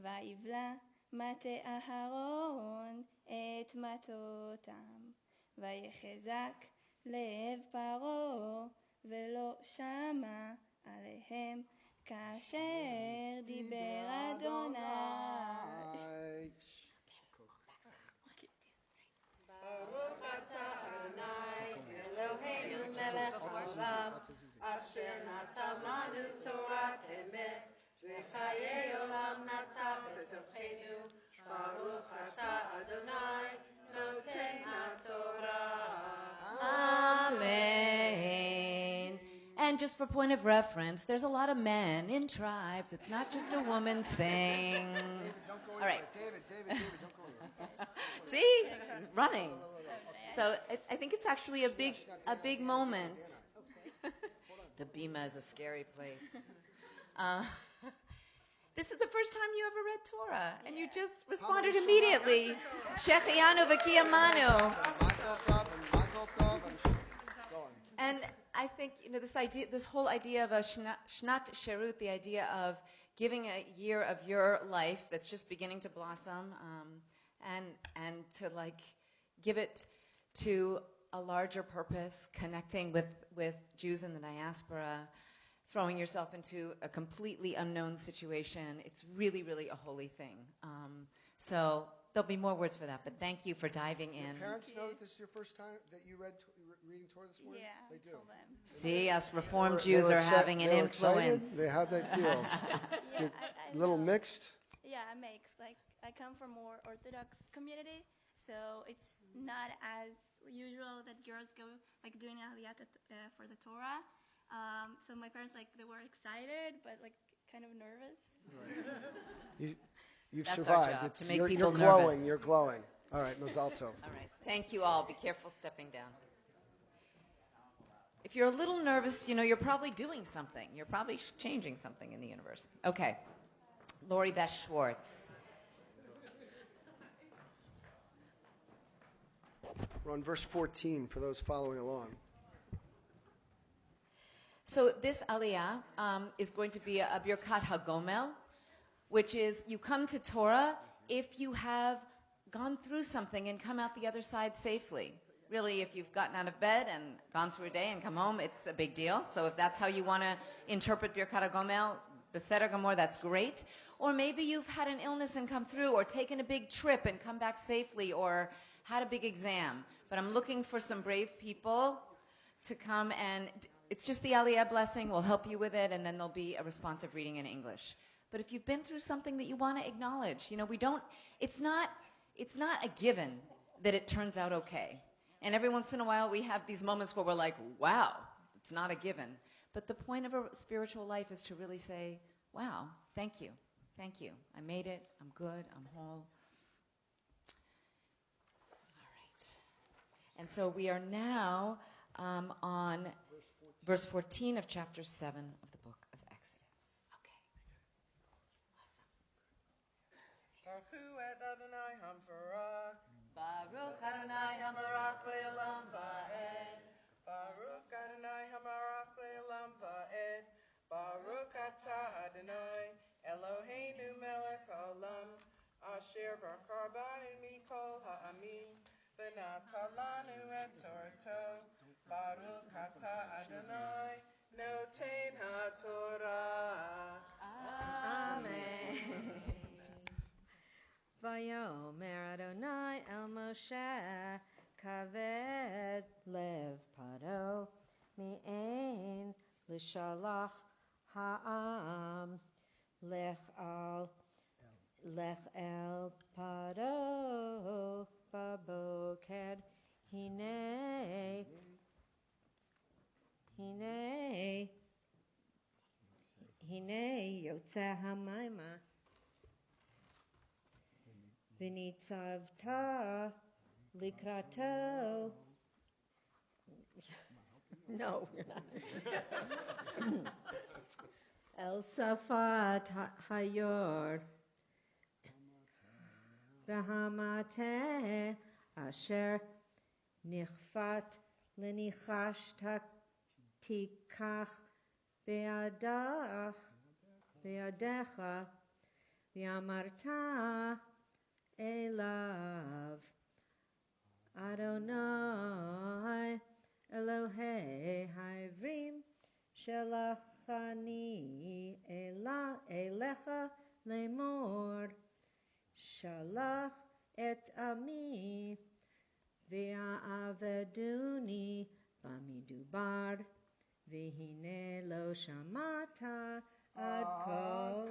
ויבלע מטה אהרון את מטותם, ויחזק לב פרעה ולא שמע עליהם כאשר דיבר אדוני. Baruch atah Adonai Eloheinu melech haolam asher natan lanu Torat emet v'chayei olam nata b'tochenu. Baruch atah Adonai noten haTorah. Amen. And just for point of reference, there's a lot of men in tribes. It's not just a woman's thing. David, don't go All right. anywhere. David, don't go anywhere. See? He's running. So I think it's actually a big moment. The Bima is a scary place. This is the first time you ever read Torah, and you just responded immediately. Shechianu v'kiyamanu. And I think, this whole idea of a shnat sherut, the idea of giving a year of your life that's just beginning to blossom, and to give it to a larger purpose, connecting with Jews in the diaspora, throwing yourself into a completely unknown situation. It's really, really a holy thing. So there'll be more words for that, but thank you for diving in. Your parents know that this is your first time that you reading Torah this morning? Yeah, They I do. told them. See, us Reformed They Jews were are having an they were influence. Excited? How'd they feel? Yeah, A little know. mixed? Yeah, I mixed. I come from more Orthodox community, so it's not as usual that girls go doing Aliyah for the Torah. So my parents they were excited, but kind of nervous. You've That's our survived. job, to make you're people glowing. nervous. You're glowing. All right, Mazal Tov. All right. Thank you all. Be careful stepping down. If you're a little nervous, you're probably doing something. You're probably changing something in the universe. Okay. Lori Beth Schwartz. We're on verse 14 for those following along. So this aliyah is going to be a Birkat HaGomel, which is you come to Torah if you have gone through something and come out the other side safely. Really, if you've gotten out of bed and gone through a day and come home, it's a big deal. So if that's how you want to interpret Birkat HaGomel, Beseder Gomor, that's great. Or maybe you've had an illness and come through, or taken a big trip and come back safely, or had a big exam. But I'm looking for some brave people to come, and it's just the Aliyah blessing. We'll help you with it, and then there'll be a responsive reading in English. But if you've been through something that you want to acknowledge, it's not a given that it turns out okay. And every once in a while we have these moments where we're like, wow, it's not a given. But the point of a spiritual life is to really say, wow, thank you. Thank you. I made it. I'm good. I'm whole. All right. And so we are now on verse 14 of chapter 7 of the book of Exodus. Okay. Awesome. Baruch et Adonai Hamvarach. Baruch Adonai Hamarach le'olam va'ed. Baruch Adonai Hamarach le'olam va'ed. Baruch atah Adonai Eloheinu melech haolam asher bachar banu mikol ha'amim v'natan lanu et Torato. Baruch atah Adonai noten haTorah. Amen. Vayomer Adonai el Moshe kaved lev paro mi'ein l'shalach ha'am lech el paro baboker hine yotze hamaima v'nitzavta likrato. No, you're not. El Safat Hayor Bahamate Asher Nichfat Lenichash Tikach Beadecha V'amarta elav Adonai Elohei Ha'ivrim Shalachani Elecha Lemor Shalach et Ami V'ya'aveduni Bamidubar V'hine lo shamata ad כה.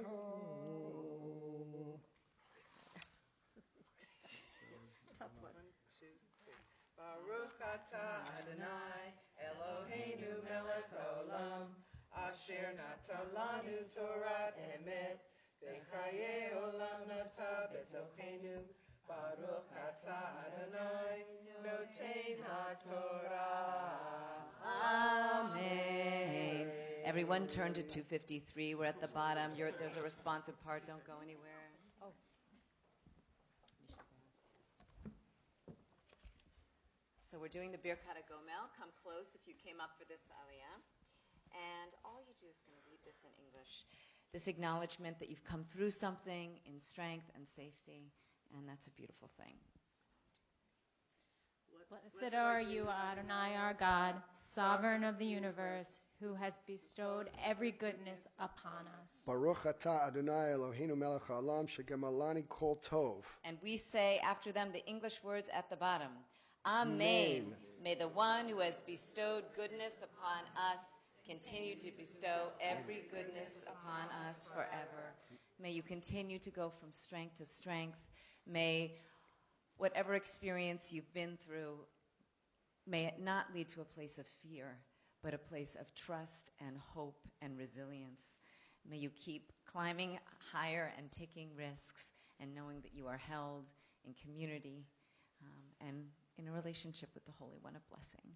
Tough one. 1, 2, 3. Baruch atah Adonai Eloheinu melech haolam asher nata lanu Torah emet v'chaye olam nata betochenu. Baruch atah Adonai noten haTorah. Amen. Everyone turn to 253. We're at the bottom. There's a responsive part. Don't go anywhere. Oh. So we're doing the Birkat HaGomel. Come close if you came up for this aliyah. And all you do is going to read this in English. This acknowledgement that you've come through something in strength and safety. And that's a beautiful thing. Blessed are you, Adonai, our God, sovereign of the universe, who has bestowed every goodness upon us. Baruch atah Adonai Eloheinu melech haolam shegemalani kol tov. And we say after them the English words at the bottom. Amen. Amen. May the one who has bestowed goodness upon us continue to bestow every goodness upon us forever. May you continue to go from strength to strength. May whatever experience you've been through, may it not lead to a place of fear, but a place of trust and hope and resilience. May you keep climbing higher and taking risks and knowing that you are held in community and in a relationship with the Holy One of Blessing.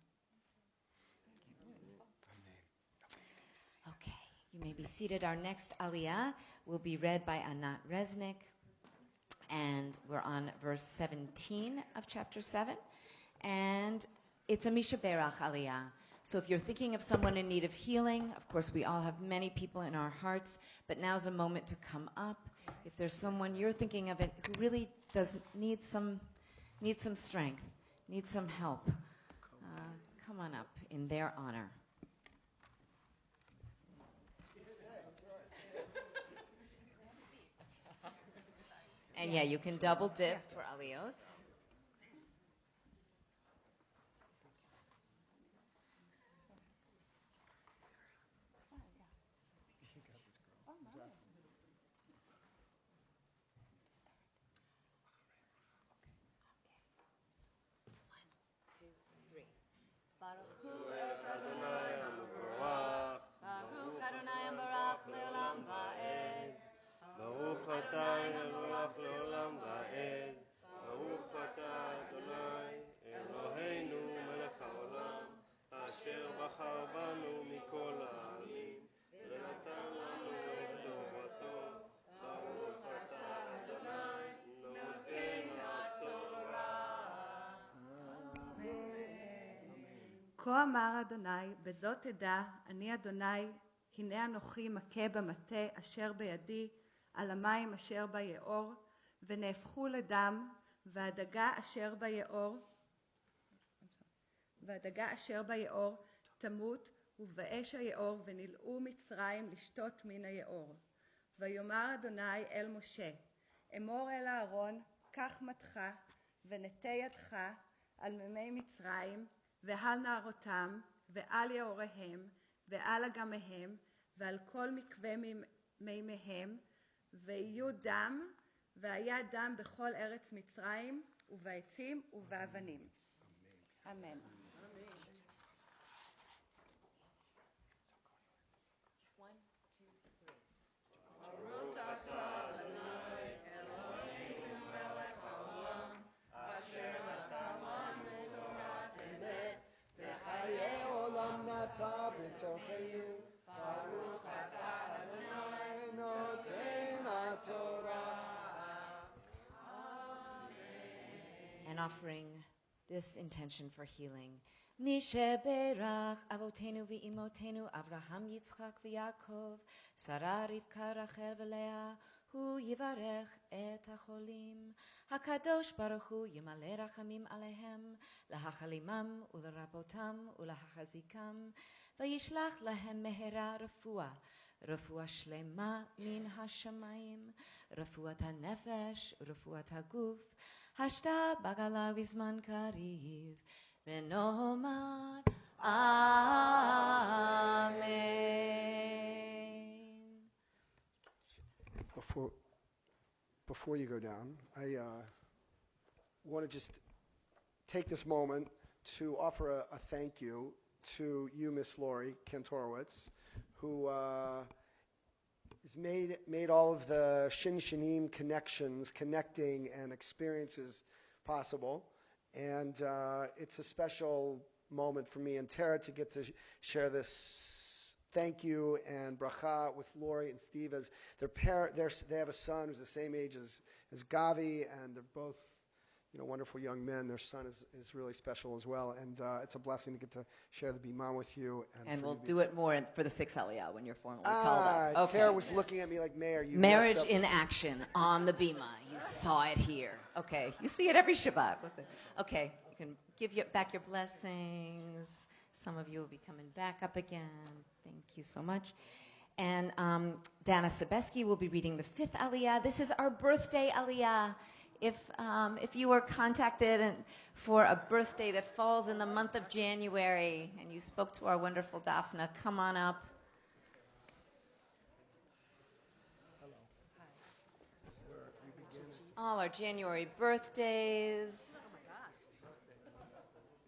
Okay, you may be seated. Our next aliyah will be read by Anat Resnick, and we're on verse 17 of chapter 7, and it's a Misha Berach aliyah. So if you're thinking of someone in need of healing, of course we all have many people in our hearts, but now's a moment to come up. If there's someone you're thinking of it who really does need some strength, needs some help, come on up in their honor. And yeah, you can double dip for aliyot. Baruch Adonai Ambarach Leolam Va'ed. Baruch atah Ambarach Leolam Va'ed. Baruch atah Adonai Eloheinu melech haolam asher בחר banu mikol העמים ונתן לנו את תורתו. Baruch atah Adonai noten haTorah. כה אמר אדוני, בזאת תדע, אני אדוני, הנה אנוכי מכה במטה אשר בידי, על המים אשר ביאור, ונהפכו לדם, והדגה אשר ביאור תמות, ובאש היאור, ונלאו מצרים לשתות מן היאור. ויאמר אדוני אל משה, אמור אל אהרון, קח מטך, ונטה ידך על מימי מצרים, ועל נערותם, ועל יאוריהם, ועל אגמיהם, ועל כל מקווה מימיהם, ויהיו דם, והיה דם בכל ארץ מצרים, ובעצים ובאבנים. אמן. Baruch atah Adonai Eloheinu melech haolam asher natan lanu Torah emet v'chaye olam nata b'tochenu. Baruch atah Adonai noten haTorah. And offering this intention for healing. Mishe berach avotenu v'imotenu Avraham, Yitzchak v'Yakov, Sarah, Rivka, Rachel v'Leah, hu יברך את החולים. הקדוש ברוך הוא ימלא רחמים עליהם, להחלימם ולרפאותם ולהחזיקם, וישלח להם מהרה רפואה שלמה מן השמיים, רפואת הנפש ורפואת הגוף, השתה בגלה בזמן קריב, ונאמר אמן. Before you go down, I want to just take this moment to offer a thank you to you, Miss Lori Kantorowitz, who has made all of the Shin Shinim connections, connecting and experiences possible. And it's a special moment for me and Tara to get to share this thank you and bracha with Lori and Steve, as they have a son who's the same age as Gavi, and they're both wonderful young men. Their son is really special as well, and it's a blessing to get to share the Bimah with you. And we'll do it more for the 6th Aliyah when you're formally called up. Okay. Tara was looking at me like, Mayor, you marriage messed up. in action on the Bimah. You saw it here. Okay. You see it every Shabbat. Okay. You can give back your blessings. Some of you will be coming back up again. Thank you so much. And Dana Sebeski will be reading the 5th Aliyah. This is our birthday Aliyah. If you were contacted for a birthday that falls in the month of January and you spoke to our wonderful Daphna, come on up. Hello. Hi. Where you begin. All our January birthdays. Oh my gosh.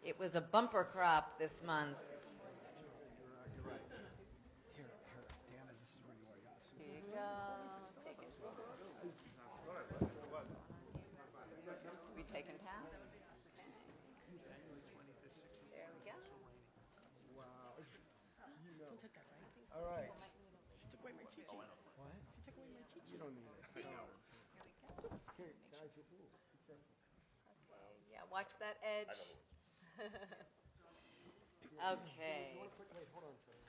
It was a bumper crop this month. You're right. Here, Dana, this is where you are. Yes. Here you go. Take it. We taking pass? There we go. Wow. You took that, right? All right. She took away my cheat sheet. What? She took away my cheat sheet. You don't need it. No. Here, guys, be careful. Okay, yeah, watch that edge. Okay. Wait, hold on, Tony.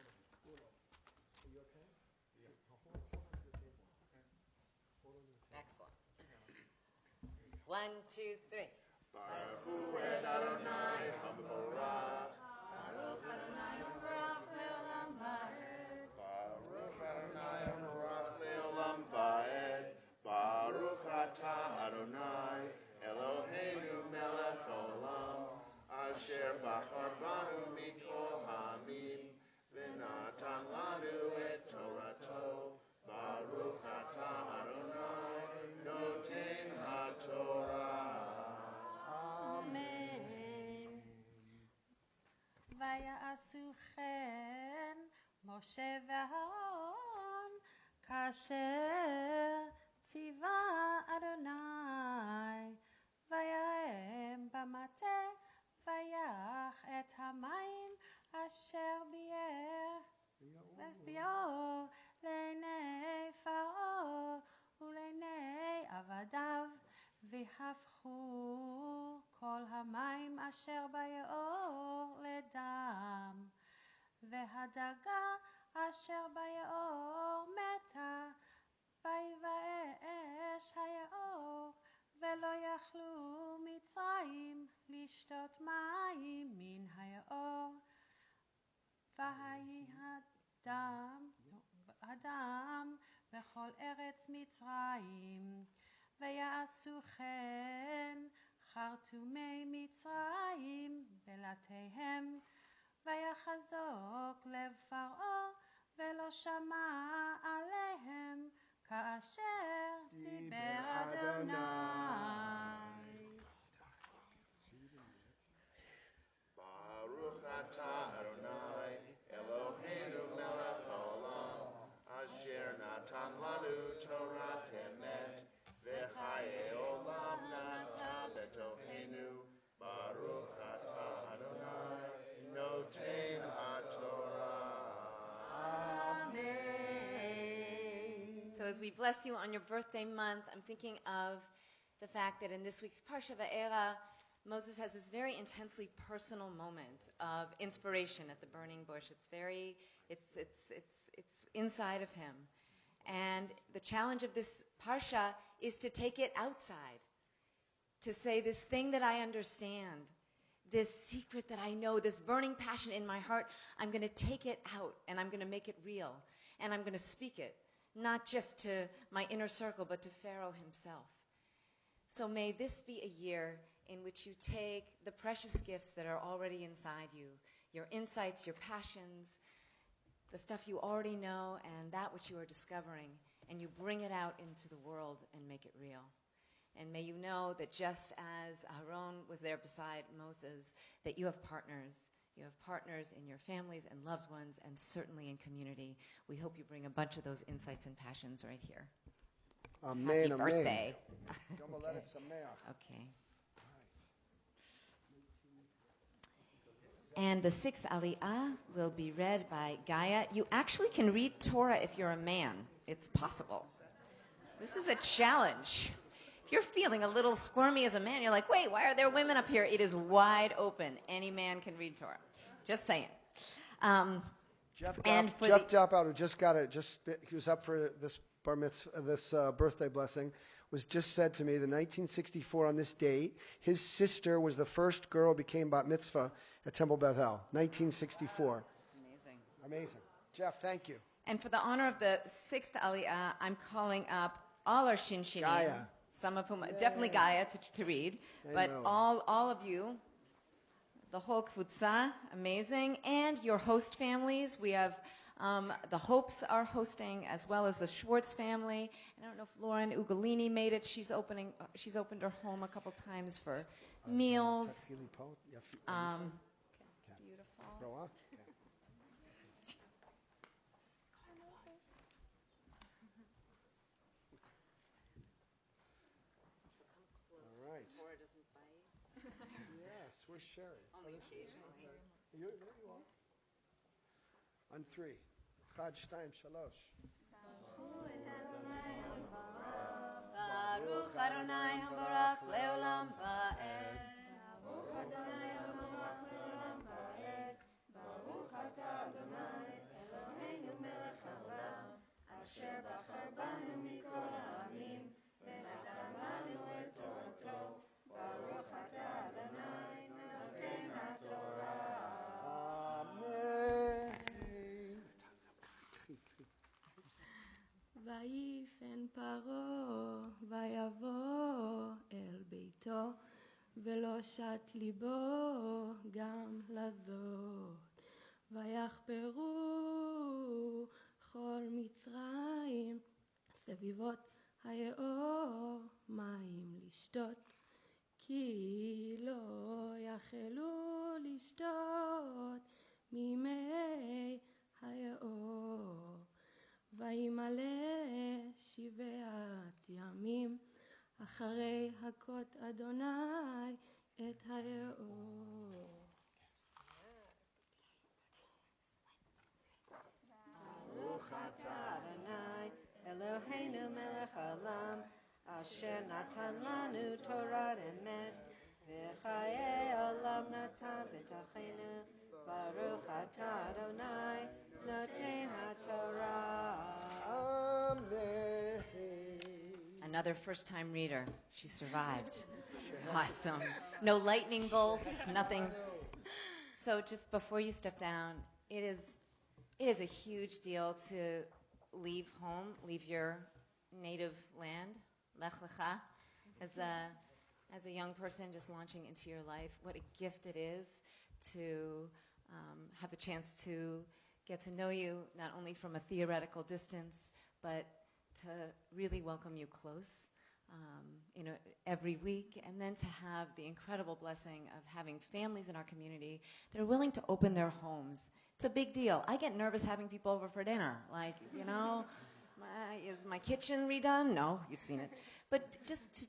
Hold on. Are you okay? Yeah. Hold on to the table. Okay. Hold on to the table. Excellent. 1, 2, 3. Baruch Hu et Adonai Hamvorach. Baruch Adonai Hamvorach le'olam va'ed. Baruch Adonai Hamvorach le'olam va'ed. Baruch atah Adonai Eloheinu melech haolam, asher bachar banu mikol ha'amim, v'natan lanu et torato. Baruch atah Adonai noten haTorah. Amen. ויעשו כן משה ואהרון כאשר ציווה אדוני, וירם במטה ויח את המים אשר ביאור לעיני פרעה ולעיני עבדיו, והפכו כל המים אשר ביאור לדם, והדגה אשר ביאור מתה, ויבאש היאור, ולא יכלו מצרים לשתות מים מן היאור. ויהי הדם בכל ארץ מצרים, ויעשו כן חרטומי מצרים בלתיהם, ויחזוק לב פרעה ולא שמע עליהם כאשר דיבר אדוני. Baruch atah Adonai Eloheinu melech haolam, asher natan lanu Torat emet, v'chaye olam nata betoheinu. Baruch atah Adonai noten haTorah. Amen. So as we bless you on your birthday month, I'm thinking of the fact that in this week's Parsha Va'era, Moses has this very intensely personal moment of inspiration at the burning bush. It's inside of him. And the challenge of this parsha is to take it outside, to say this thing that I understand, this secret that I know, this burning passion in my heart, I'm going to take it out and I'm going to make it real. And I'm going to speak it, not just to my inner circle, but to Pharaoh himself. So may this be a year in which you take the precious gifts that are already inside you, your insights, your passions, the stuff you already know, and that which you are discovering, and you bring it out into the world and make it real. And may you know that just as Aaron was there beside Moses, that you have partners. You have partners in your families and loved ones, and certainly in community. We hope you bring a bunch of those insights and passions right here. Amen, Happy birthday. Okay. Okay. And the sixth aliyah will be read by Gaia. You actually can read Torah if you're a man. It's possible. This is a challenge. If you're feeling a little squirmy as a man, you're like, wait, why are there women up here? It is wide open. Any man can read Torah. Just saying. Jeff Dropout, who he was up for this bar mitzvah, this birthday blessing, was just said to me that 1964 on this date, his sister was the first girl who became bat mitzvah at Temple Beth-El. 1964. Amazing. Jeff, thank you. And for the honor of the sixth aliyah, I'm calling up all our shinshinim. Gaia. Some of whom, definitely Gaia to read, but all of you, the whole kvutza, amazing, and your host families. We have the Hopes are hosting, as well as the Schwartz family. I don't know if Lauren Ugolini made it. She's opened her home a couple times for meals. Beautiful. Yes, where's Sherry? Only occasionally. There you are. On three. Chad, shtayim, shalosh. Baruch Adonai Habarach Leolam Va'ed. Baruch Adonai Habarach Leolam Va'ed. Baruch Atah Adonai Eloheinu Melech Haolam Asher Bachar Banu Mikol Ha'amim V'natan Lanu Et Torato. Baruch Atah Adonai Noten HaTorah. Amen. ויפן פרעה ויבוא אל ביתו ולא שת ליבו גם לזאת ויחפרו כל מצרים סביבות היאור מים לשתות כי לא יכלו לשתות ממי היאור וימלא 7 ימים אחרי הכות אדוני את היאור. ברוך אתה אדוני אלוהינו מלך העולם אשר נתן לנו תורת אמת וחיי עולם נתן בתוכנו. ברוך אתה אדוני נותן התורה. Amen. Another first-time reader. She survived. Awesome. No lightning bolts, nothing. So just before you step down, it is a huge deal to leave home, leave your native land, Lech Lecha, as a young person just launching into your life. What a gift it is to have the chance to get to know you, not only from a theoretical distance, but to really welcome you close, every week, and then to have the incredible blessing of having families in our community that are willing to open their homes. It's a big deal. I get nervous having people over for dinner. Like, is my kitchen redone? No, you've seen it. But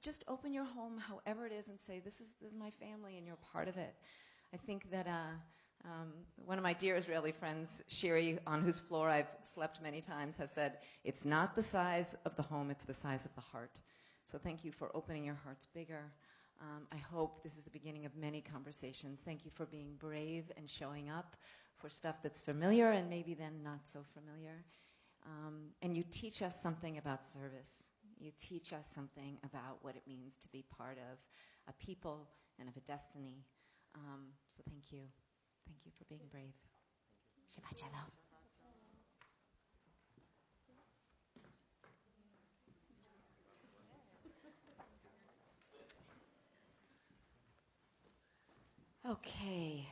just open your home, however it is, and say, this is my family, and you're part of it. I think that one of my dear Israeli friends, Shiri, on whose floor I've slept many times, has said, it's not the size of the home, it's the size of the heart. So thank you for opening your hearts bigger. I hope this is the beginning of many conversations. Thank you for being brave and showing up for stuff that's familiar and maybe then not so familiar. And you teach us something about service. You teach us something about what it means to be part of a people and of a destiny. So thank you. Thank you for being brave. Shabbat shalom. Okay.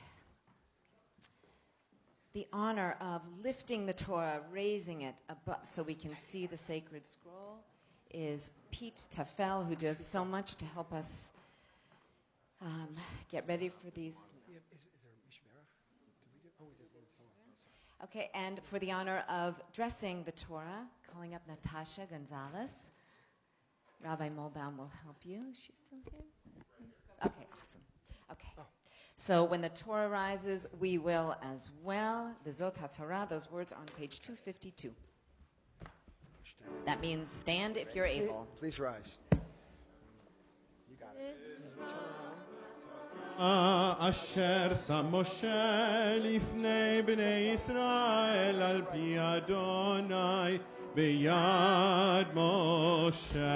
The honor of lifting the Torah, raising it above so we can see the sacred scroll, is Pete Tafel, who does so much to help us get ready for these. Is there a mishmerach? Did we do? Oh, we did. Okay, and for the honor of dressing the Torah, calling up Natasha Gonzalez. Rabbi Molbaum will help you. Is she still here? Okay, awesome. Okay. So when the Torah rises, we will as well. Bezot HaTorah, those words are on page 252. That means stand if you're able. Please rise. You got it. אשר שם משה לפני בני ישראל על פי אדוני ביד משה.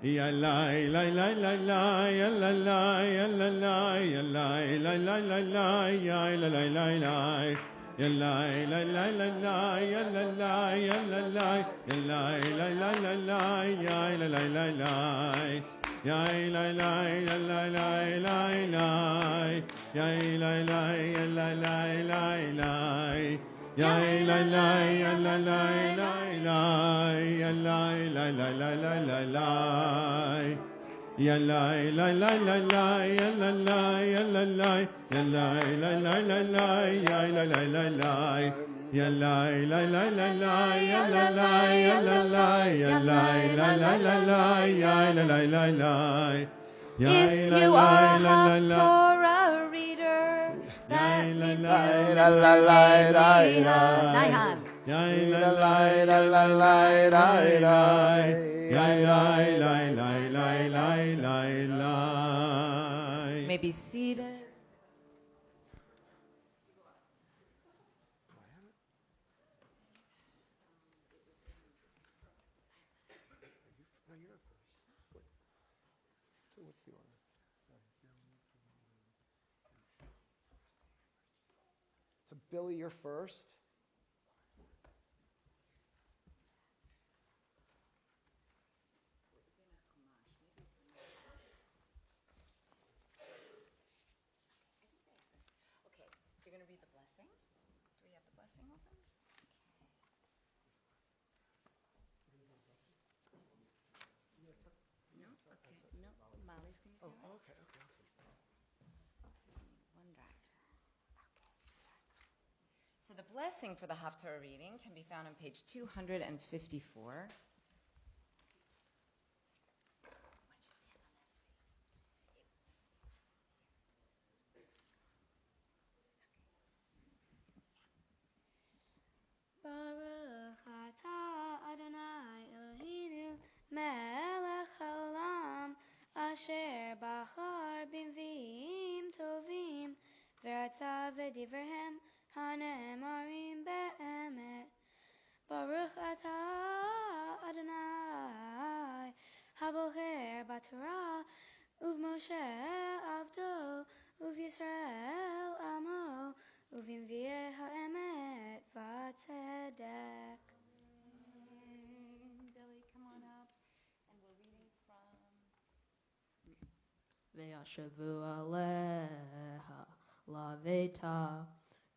ילאי לי לי לי לי ילאי ילאי ילאי לי לי לי לי ילאי לי לי ילאי לי לי לי לי ילאי ילאי ילאי לי לי לי לי ילאי לי לי Yai lai lai lai lai lai lai lai Yai lai lai lai lai lai lai Yai lai lai lai lai lai lai Yai lai lai lai lai lai lai Yai lai lai lai lai lai lai lai lai Yai lai lai lai lai lai Yai lai lai lai lai Yalai lai lai lai lai yalai yalai yalai lai lai lai lai yai lai lai lai lai If you are a Haftorah reader, that means you listen to Naihan. Yai lai lai lai lai lai lai lai yai lai lai lai lai lai lai lai. You may be seated. What's the order? So Billy, you're first. Okay, so you're going to read the blessing. Do we have the blessing open? No? Okay. No, Molly's going to do it. Okay, awesome. Just need one drive. Okay, sweetheart. So the blessing for the Haftarah reading can be found on page 254. Baruch atah Adonai Eloheinu melech haolam asher bachar b'nviim tovim v'ratzav v'divrehem hanemarim be'emet. Baruch atah Adonai habocher b'Torah uv'Moshe avdo uv'Yisrael amo uv'Nvi'eh ha'emet v'tzedek. Billy, come on up. And we're reading from Ve'ashavu aleha laveta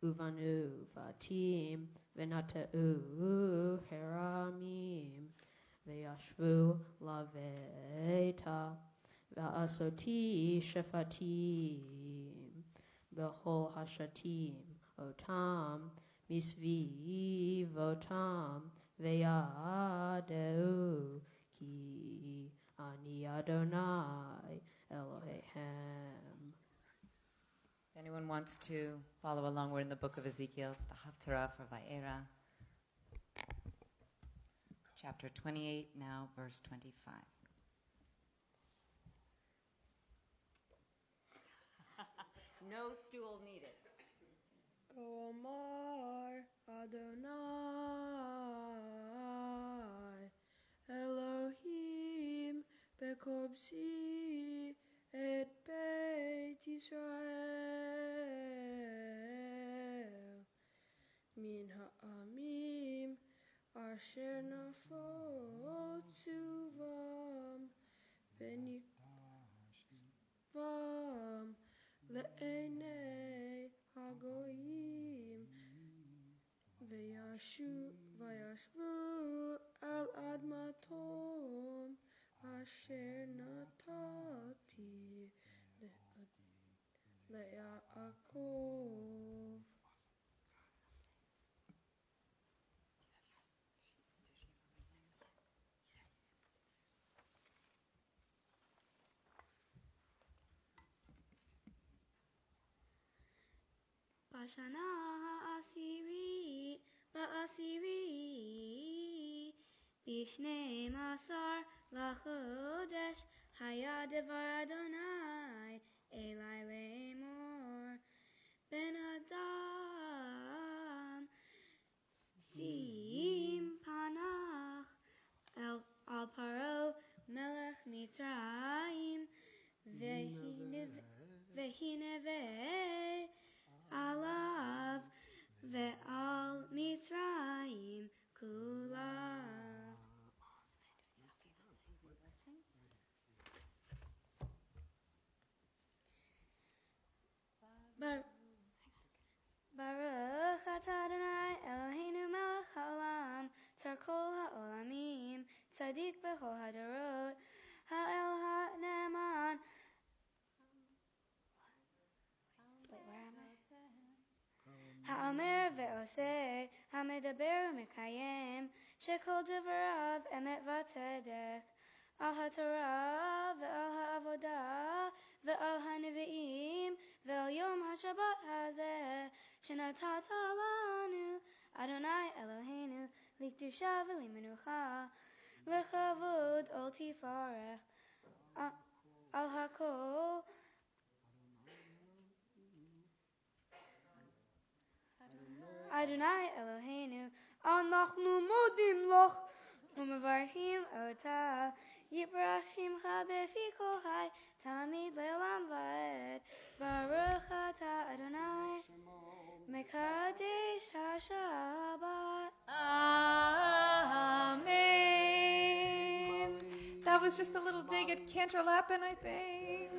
uvanu vatim venateu heramim ve'ashvu laveta ve'asoti shefatim bechol hashatim otam misvi votam ve'yadeu ki ani Adonai Elohim. If anyone wants to follow along, we're in the book of Ezekiel. It's the Haftarah for Va'era. Chapter 28, now verse 25. No stool needed. כה אמר אדוני אלוהים בקודשי את בית ישראל מן העמים אשר נפוצו בם ונקבם לעיני הגויים וישבו על אדמתם אשר נתתי ליעקב. בשנה העשירית ב12 לחודש היה דבר אדוני אלי לאמור בן אדם שים פנך על פרעה מלך מצרים והנבא עליו ועל מצרים כולה. ברוך אתה אדוני אלוהינו מלך העולם צר כל העולמים צדיק בכל הדורות האל הנאמן האומר ועושה המדבר ומקיים שכל דבריו אמת וצדק על התורה ועל העבודה ועל הנביאים ועל יום השבת הזה שנתת לנו אדוני אלוהינו לקדושה ולמנוחה לכבוד ולתפארת על הכל אדוני אלוהינו אנחנו מודים לך ומברכים אותה יברך שמך בפי כל חי תמיד לעולם ועד ברוך אתה אדוני מקדש השבת. Amen. That was just a little dig at Cantor Lappin, I think.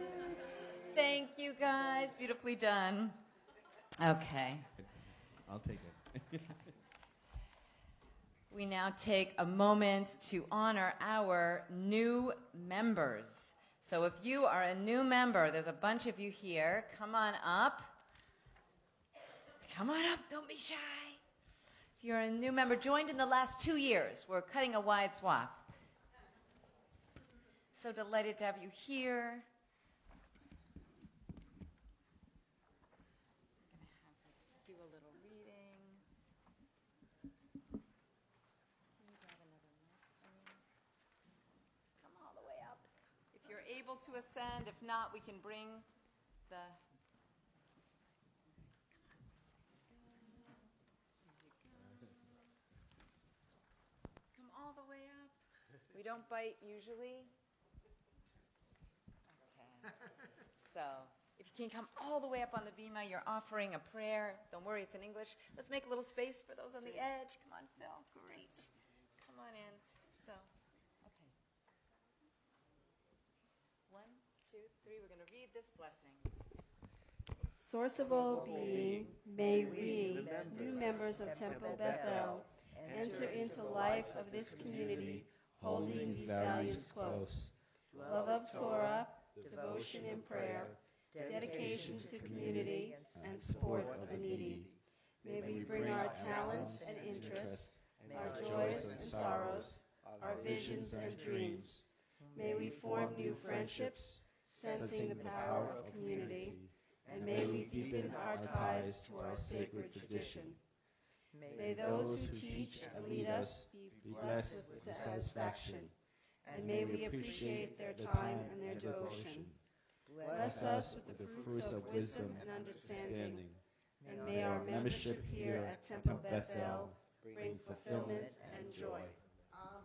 Thank you guys. Beautifully done. Okay. I'll take it. We now take a moment to honor our new members. So if you are a new member, there's a bunch of you here. Come on up. Come on up. Don't be shy. If you're a new member, joined in the last 2 years, we're cutting a wide swath. So delighted to have you here. I'm going to have you do a little reading. Can you grab another mic for me? Come all the way up. If you're able to ascend, if not, we can bring the... Come all the way up. We don't bite usually. Okay. So, if you can come all the way up on the bima, you're offering a prayer. Don't worry, it's in English. Let's make a little space for those on the edge. Come on, Phil. Great. Come on in. So, okay. 1, 2, 3. We're going to read this blessing. Source of all being, may we, new members of Temple Beth-El, enter into life of this community, holding these values close. Love of Torah, devotion and prayer, dedication to community, and support of the needy. May we bring our talents and interests, our joys and sorrows, our visions and dreams. May we form new friendships, sensing the power of community, and may we deepen our ties to our sacred tradition. May those who teach and lead us be blessed with satisfaction, and may we appreciate their time and their devotion. Bless us with the fruits of wisdom and understanding. and may our membership here at Temple Beth-El bring fulfillment and joy.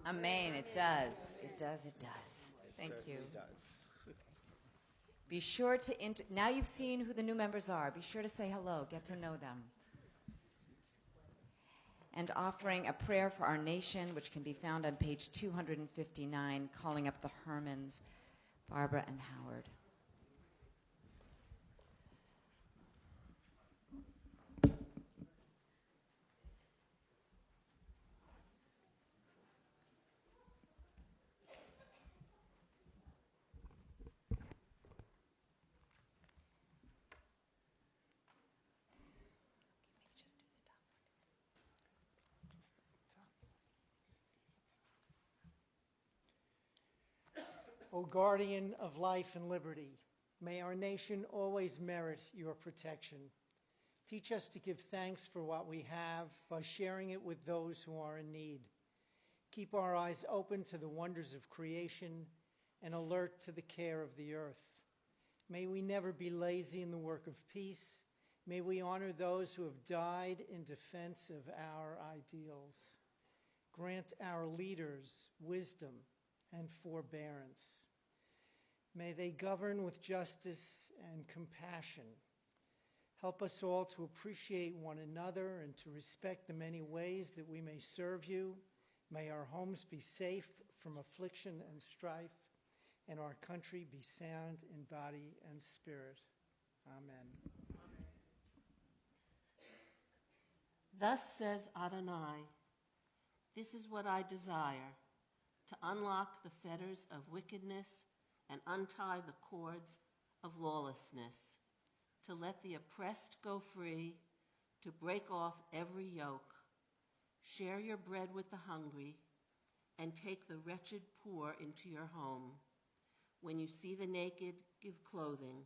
Amen. It does. It does. It does. Thank you. Does. Be sure to, now you've seen who the new members are, be sure to say hello, get to know them. And offering a prayer for our nation, which can be found on page 259, calling up the Hermans, Barbara and Howard. O guardian of life and liberty, may our nation always merit your protection. Teach us to give thanks for what we have by sharing it with those who are in need. Keep our eyes open to the wonders of creation and alert to the care of the earth. May we never be lazy in the work of peace. May we honor those who have died in defense of our ideals. Grant our leaders wisdom and forbearance. May they govern with justice and compassion. Help us all to appreciate one another and to respect the many ways that we may serve you. May our homes be safe from affliction and strife, and our country be sound in body and spirit. Amen. Thus says Adonai, this is what I desire, to unlock the fetters of wickedness and untie the cords of lawlessness, to let the oppressed go free, to break off every yoke. Share your bread with the hungry, and take the wretched poor into your home. When you see the naked, give clothing,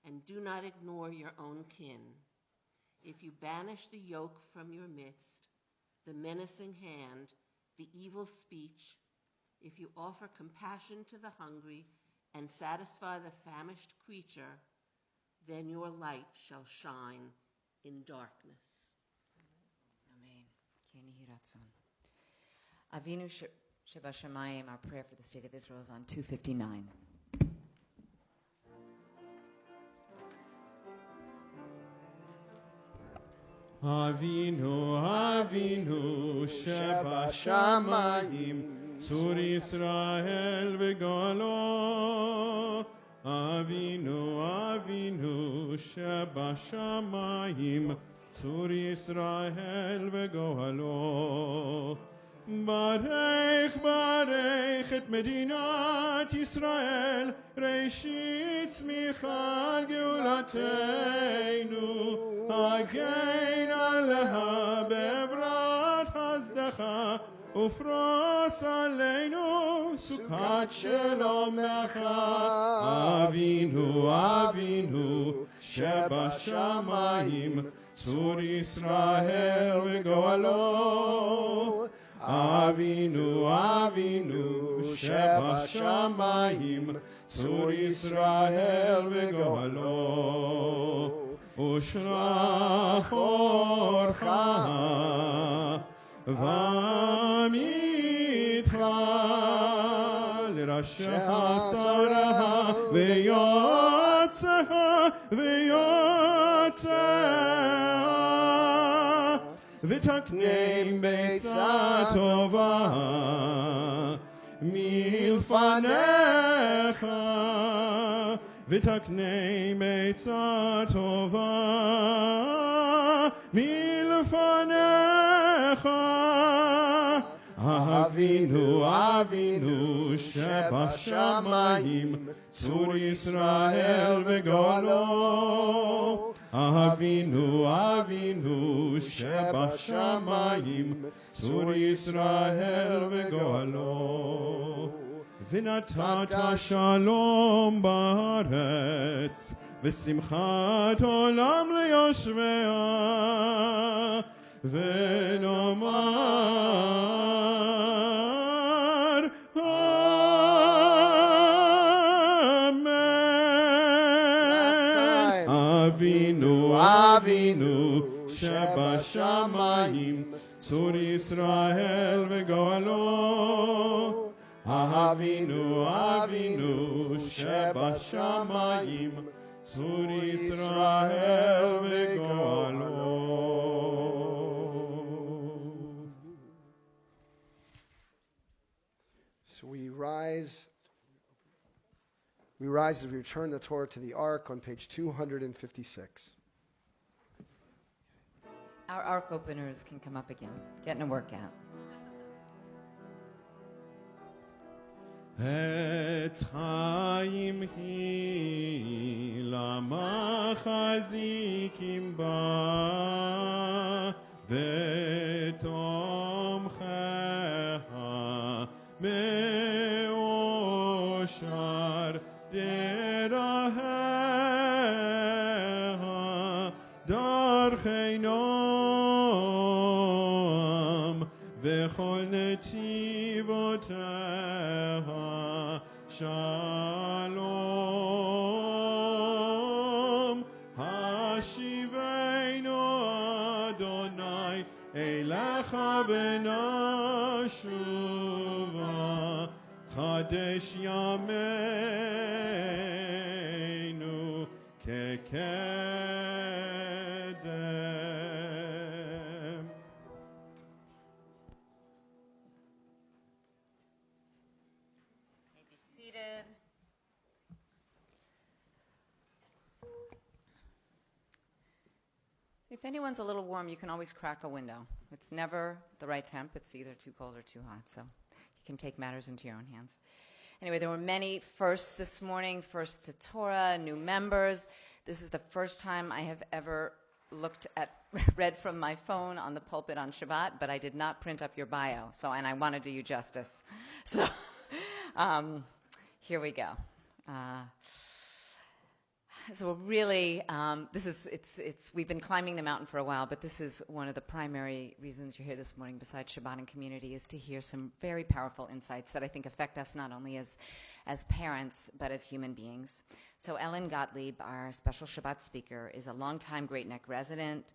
and do not ignore your own kin. If you banish the yoke from your midst, the menacing hand, the evil speech, if you offer compassion to the hungry and satisfy the famished creature, then your light shall shine in darkness. Amen. Keni Hiratzon. Avinu Shebashamayim, our prayer for the state of Israel is on 259. Avinu, Avinu, Sheba Shamayim, Tzur Yisrael v'golo. Avinu, Avinu, Sheba Shamayim, Tzur Yisrael v'golo. Barech, barech et Medinat Yisrael, Reishit Tzmichal Geulateinu. Again Aleha be'evrat hazdecha, ufros aleinu sukat shelomecha. Avinu, Avinu, Sheba Shamayim, Tzur Yisrael v'goalo. Avinu, Avinu, Sheba Shamayim, Tzur Yisrael v'goalo. Ushrach orcha v'mitcha l'rashecha sareha v'yotzeha v'yotzeha v'taknem beitzah tova milfanecha v'taknem beitzah tova milfanecha. Avinu, Avinu, Sheba Shamayim, Tzur Yisrael v'golo. Avinu, Avinu, Sheba Shamayim, Tzur Yisrael v'golo. V'natata shalom ba'aretz, v'simchat olam leyoshvea, v'nomar Amen. Avinu, Avinu, שבשמיים, צור ישראל וגואלו. אבינו אבינו שבשמיים, צור ישראל וגואלו. So we rise as we return the Torah to the Ark on page 256. Our ark openers can come up again. Getting a workout. עץ חיים היא למחזיקים בה ותומכיה מאושר דרכיה דרכי נועם וכל נתיבותיה שלום. השיבנו אדוני אליך ונשובה, חדש ימינו כקדם. Be seated. If anyone's a little warm, you can always crack a window. It's never the right temp. It's either too cold or too hot. So you can take matters into your own hands. Anyway, there were many firsts this morning. First to Torah, new members. This is the first time I have ever read from my phone on the pulpit on Shabbat, but I did not print up your bio. And I want to do you justice. So here we go. So really, we've been climbing the mountain for a while, but this is one of the primary reasons you're here this morning, besides Shabbat and community, is to hear some very powerful insights that I think affect us not only as parents, but as human beings. So Ellen Gottlieb, our special Shabbat speaker, is a longtime Great Neck resident.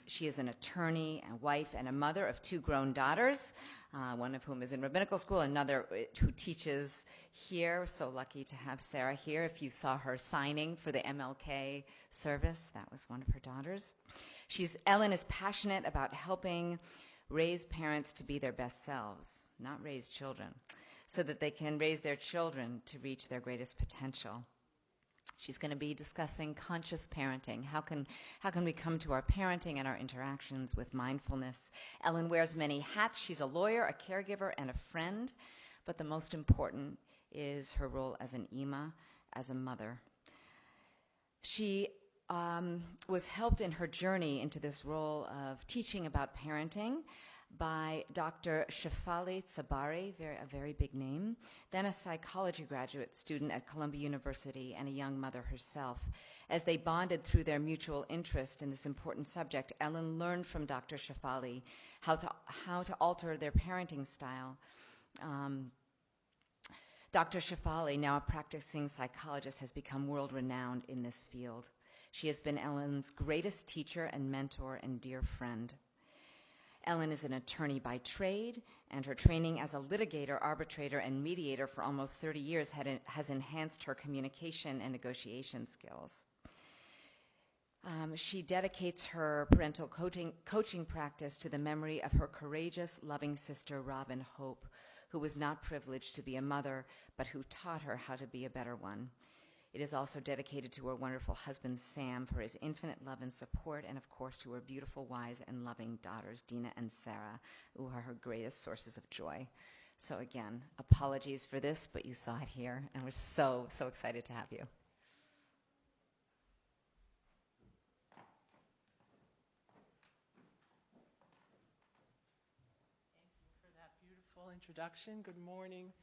She is an attorney, a wife, and a mother of 2 grown daughters, one of whom is in rabbinical school, another who teaches here. So lucky to have Sarah here. If you saw her signing for the MLK service, that was one of her daughters. Ellen is passionate about helping raise parents to be their best selves, not raise children, so that they can raise their children to reach their greatest potential. She's going to be discussing conscious parenting. How can we come to our parenting and our interactions with mindfulness? Ellen wears many hats. She's a lawyer, a caregiver, and a friend. But the most important is her role as an ima, as a mother. She was helped in her journey into this role of teaching about parenting by Dr. Shefali Tsabari, a very big name, then a psychology graduate student at Columbia University and a young mother herself. As they bonded through their mutual interest in this important subject, Ellen learned from Dr. Shefali how to alter their parenting style. Dr. Shefali, now a practicing psychologist, has become world-renowned in this field. She has been Ellen's greatest teacher and mentor and dear friend. Ellen is an attorney by trade, and her training as a litigator, arbitrator, and mediator for almost 30 years has enhanced her communication and negotiation skills. She dedicates her parental coaching practice to the memory of her courageous, loving sister, Robin Hope, who was not privileged to be a mother, but who taught her how to be a better one. It is also dedicated to her wonderful husband, Sam, for his infinite love and support, and of course to her beautiful, wise, and loving daughters, Dina and Sarah, who are her greatest sources of joy. So again, apologies for this, but you saw it here, and we're so, so excited to have you. Thank you for that beautiful introduction. Good morning.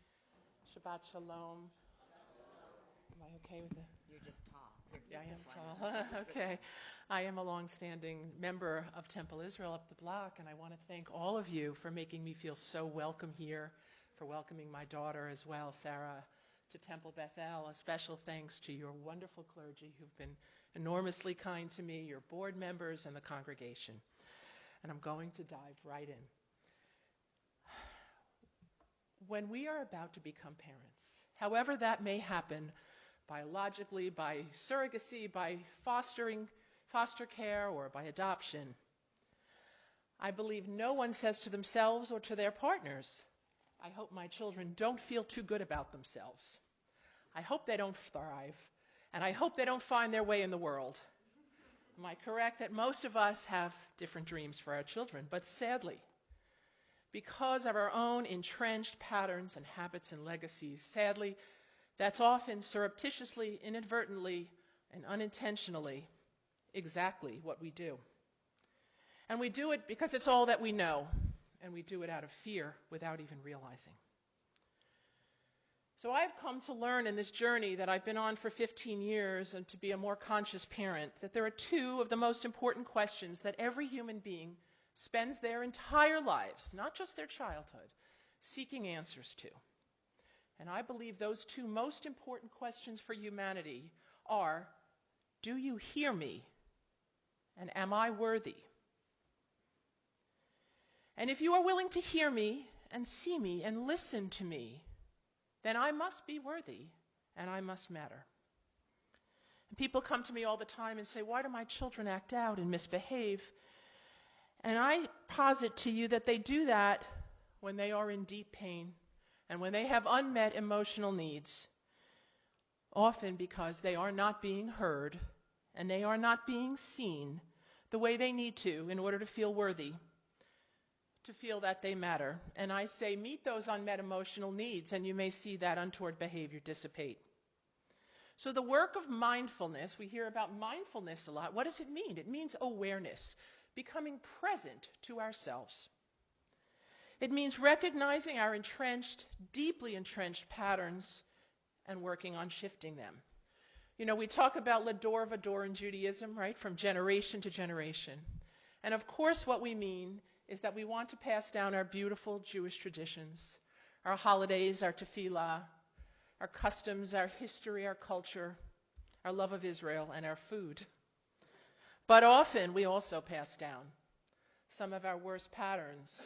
Shabbat Shalom. Am I okay with it? You're just tall. Yeah, I am tall. Okay. I am a long-standing member of Temple Israel up the block, and I want to thank all of you for making me feel so welcome here, for welcoming my daughter as well, Sarah, to Temple Beth-El. A special thanks to your wonderful clergy who've been enormously kind to me, your board members, and the congregation. And I'm going to dive right in. When we are about to become parents, however that may happen, biologically, by surrogacy, by foster care, or by adoption, I believe no one says to themselves or to their partners, I hope my children don't feel too good about themselves. I hope they don't thrive, and I hope they don't find their way in the world. Am I correct that most of us have different dreams for our children? But sadly, because of our own entrenched patterns and habits and legacies, sadly, that's often surreptitiously, inadvertently, and unintentionally exactly what we do. And we do it because it's all that we know, and we do it out of fear without even realizing. So I've come to learn in this journey that I've been on for 15 years and to be a more conscious parent that there are two of the most important questions that every human being spends their entire lives, not just their childhood, seeking answers to. And I believe those two most important questions for humanity are, do you hear me? And am I worthy? And if you are willing to hear me and see me and listen to me, then I must be worthy and I must matter. And people come to me all the time and say, why do my children act out and misbehave? And I posit to you that they do that when they are in deep pain and when they have unmet emotional needs, often because they are not being heard and they are not being seen the way they need to in order to feel worthy, to feel that they matter. And I say, meet those unmet emotional needs, and you may see that untoward behavior dissipate. So the work of mindfulness, we hear about mindfulness a lot. What does it mean? It means awareness, becoming present to ourselves. It means recognizing our deeply entrenched patterns and working on shifting them. You know, we talk about l'dor v'dor in Judaism, right, from generation to generation. And of course what we mean is that we want to pass down our beautiful Jewish traditions, our holidays, our tefillah, our customs, our history, our culture, our love of Israel, and our food. But often we also pass down some of our worst patterns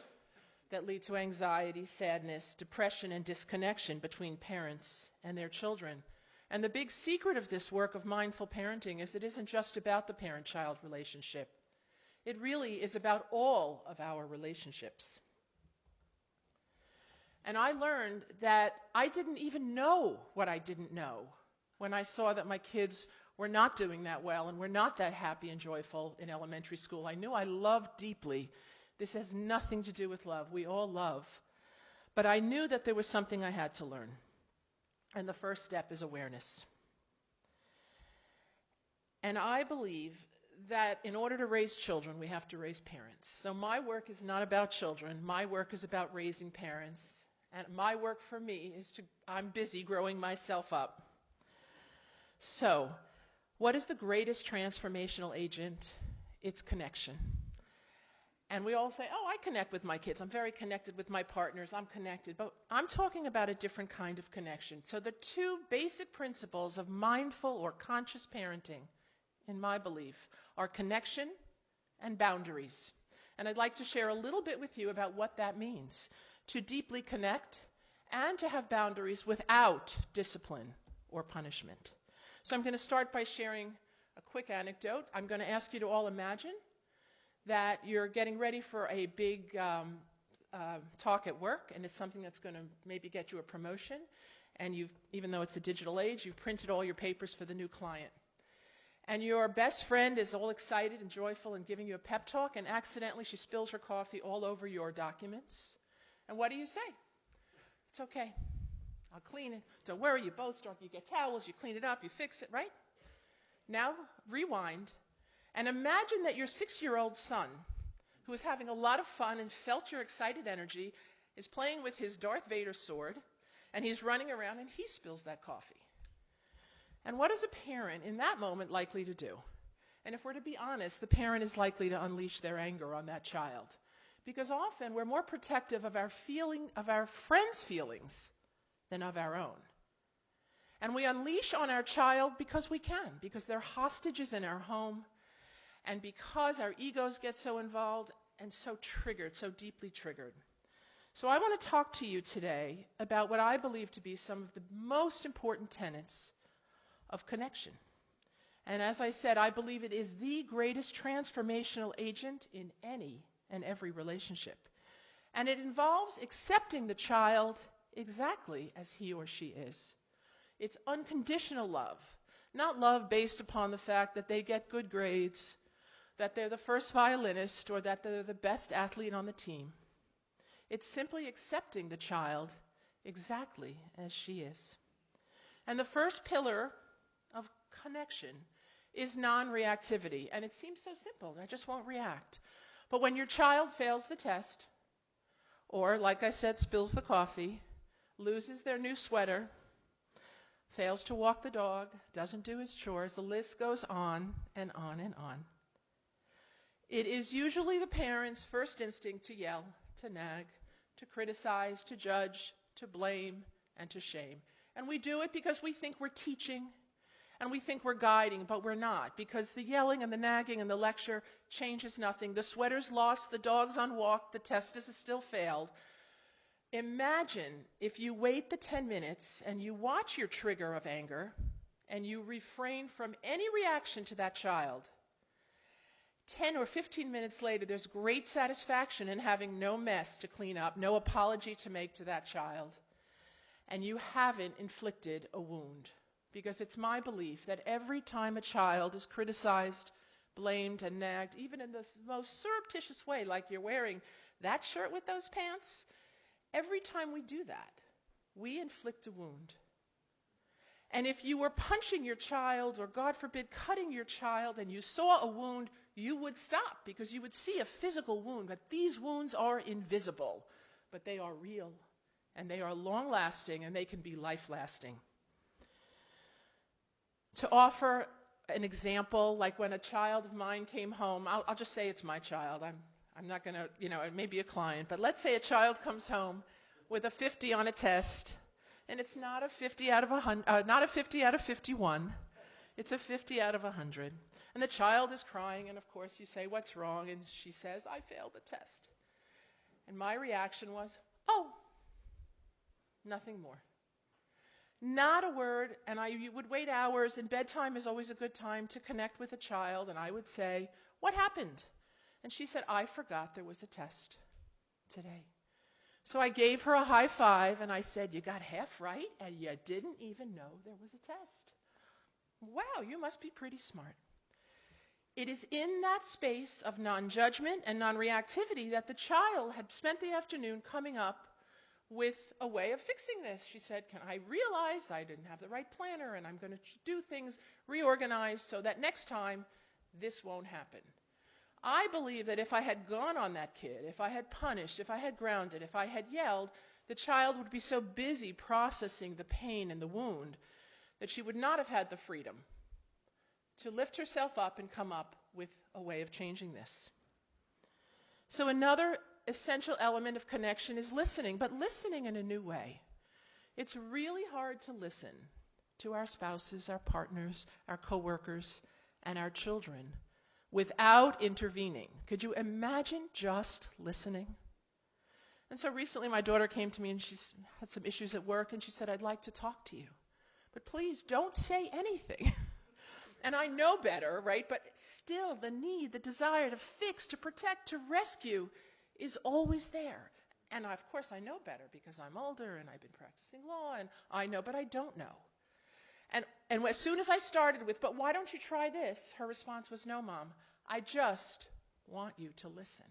that lead to anxiety, sadness, depression, and disconnection between parents and their children. And the big secret of this work of mindful parenting is it isn't just about the parent-child relationship. It really is about all of our relationships. And I learned that I didn't even know what I didn't know when I saw that my kids were not doing that well and were not that happy and joyful in elementary school. I knew I loved deeply. This has nothing to do with love. We all love. But I knew that there was something I had to learn. And the first step is awareness. And I believe that in order to raise children, we have to raise parents. So my work is not about children. My work is about raising parents. And my work for me is I'm busy growing myself up. So, what is the greatest transformational agent? It's connection. And we all say, oh, I connect with my kids. I'm very connected with my partners. I'm connected. But I'm talking about a different kind of connection. So the two basic principles of mindful or conscious parenting, in my belief, are connection and boundaries. And I'd like to share a little bit with you about what that means, to deeply connect and to have boundaries without discipline or punishment. So I'm going to start by sharing a quick anecdote. I'm going to ask you to all imagine that you're getting ready for a big talk at work, and it's something that's going to maybe get you a promotion, and even though it's a digital age, you've printed all your papers for the new client. And your best friend is all excited and joyful and giving you a pep talk, and accidentally she spills her coffee all over your documents. And what do you say? It's okay. I'll clean it. Don't worry, you both start, you get towels, you clean it up, you fix it, right? Now, rewind, and imagine that your 6-year-old son, who is having a lot of fun and felt your excited energy, is playing with his Darth Vader sword, and he's running around and he spills that coffee. And what is a parent in that moment likely to do? And if we're to be honest, the parent is likely to unleash their anger on that child. Because often we're more protective of our friends' feelings than of our own. And we unleash on our child because we can, because they're hostages in our home, and because our egos get so involved and so triggered, so deeply triggered. So I want to talk to you today about what I believe to be some of the most important tenets of connection. And as I said, I believe it is the greatest transformational agent in any and every relationship. And it involves accepting the child exactly as he or she is. It's unconditional love, not love based upon the fact that they get good grades, that they're the first violinist, or that they're the best athlete on the team. It's simply accepting the child exactly as she is. And the first pillar of connection is non-reactivity. And it seems so simple. I just won't react. But when your child fails the test, or, like I said, spills the coffee, loses their new sweater, fails to walk the dog, doesn't do his chores, the list goes on and on and on. It is usually the parent's first instinct to yell, to nag, to criticize, to judge, to blame, and to shame. And we do it because we think we're teaching and we think we're guiding, but we're not, because the yelling and the nagging and the lecture changes nothing. The sweater's lost, the dog's unwalked, the test is still failed. Imagine if you wait the 10 minutes and you watch your trigger of anger and you refrain from any reaction to that child. 10 or 15 minutes later, there's great satisfaction in having no mess to clean up, no apology to make to that child. And you haven't inflicted a wound. Because it's my belief that every time a child is criticized, blamed, and nagged, even in the most surreptitious way, like you're wearing that shirt with those pants, every time we do that, we inflict a wound. And if you were punching your child, or God forbid, cutting your child, and you saw a wound, you would stop because you would see a physical wound. But these wounds are invisible, but they are real, and they are long-lasting, and they can be life-lasting. To offer an example, like when a child of mine came home, I'll just say it's my child. I'm not going to, it may be a client, but let's say a child comes home with a 50 on a test, and it's not a 50 out of 100, not a 50 out of 51. It's a 50 out of 100. And the child is crying, and of course you say, "What's wrong?" And she says, "I failed the test." And my reaction was, "Oh," nothing more. Not a word, and you would wait hours, and bedtime is always a good time to connect with a child, and I would say, "What happened?" And she said, "I forgot there was a test today." So I gave her a high five, and I said, "You got half right, and you didn't even know there was a test. Wow, you must be pretty smart." It is in that space of non-judgment and non-reactivity that the child had spent the afternoon coming up with a way of fixing this. She said, I realize I didn't have the right planner, and I'm going to do things reorganized so that next time this won't happen. I believe that if I had gone on that kid, if I had punished, if I had grounded, if I had yelled, the child would be so busy processing the pain and the wound that she would not have had the freedom to lift herself up and come up with a way of changing this. So another essential element of connection is listening, but listening in a new way. It's really hard to listen to our spouses, our partners, our coworkers, and our children without intervening. Could you imagine just listening? And so recently my daughter came to me and she had some issues at work, and she said, "I'd like to talk to you, but please don't say anything." And I know better, right? But still the need, the desire to fix, to protect, to rescue is always there. And of course I know better because I'm older and I've been practicing law, and I know, but I don't know. And as soon as I started with, "But why don't you try this?" her response was, "No, Mom, I just want you to listen."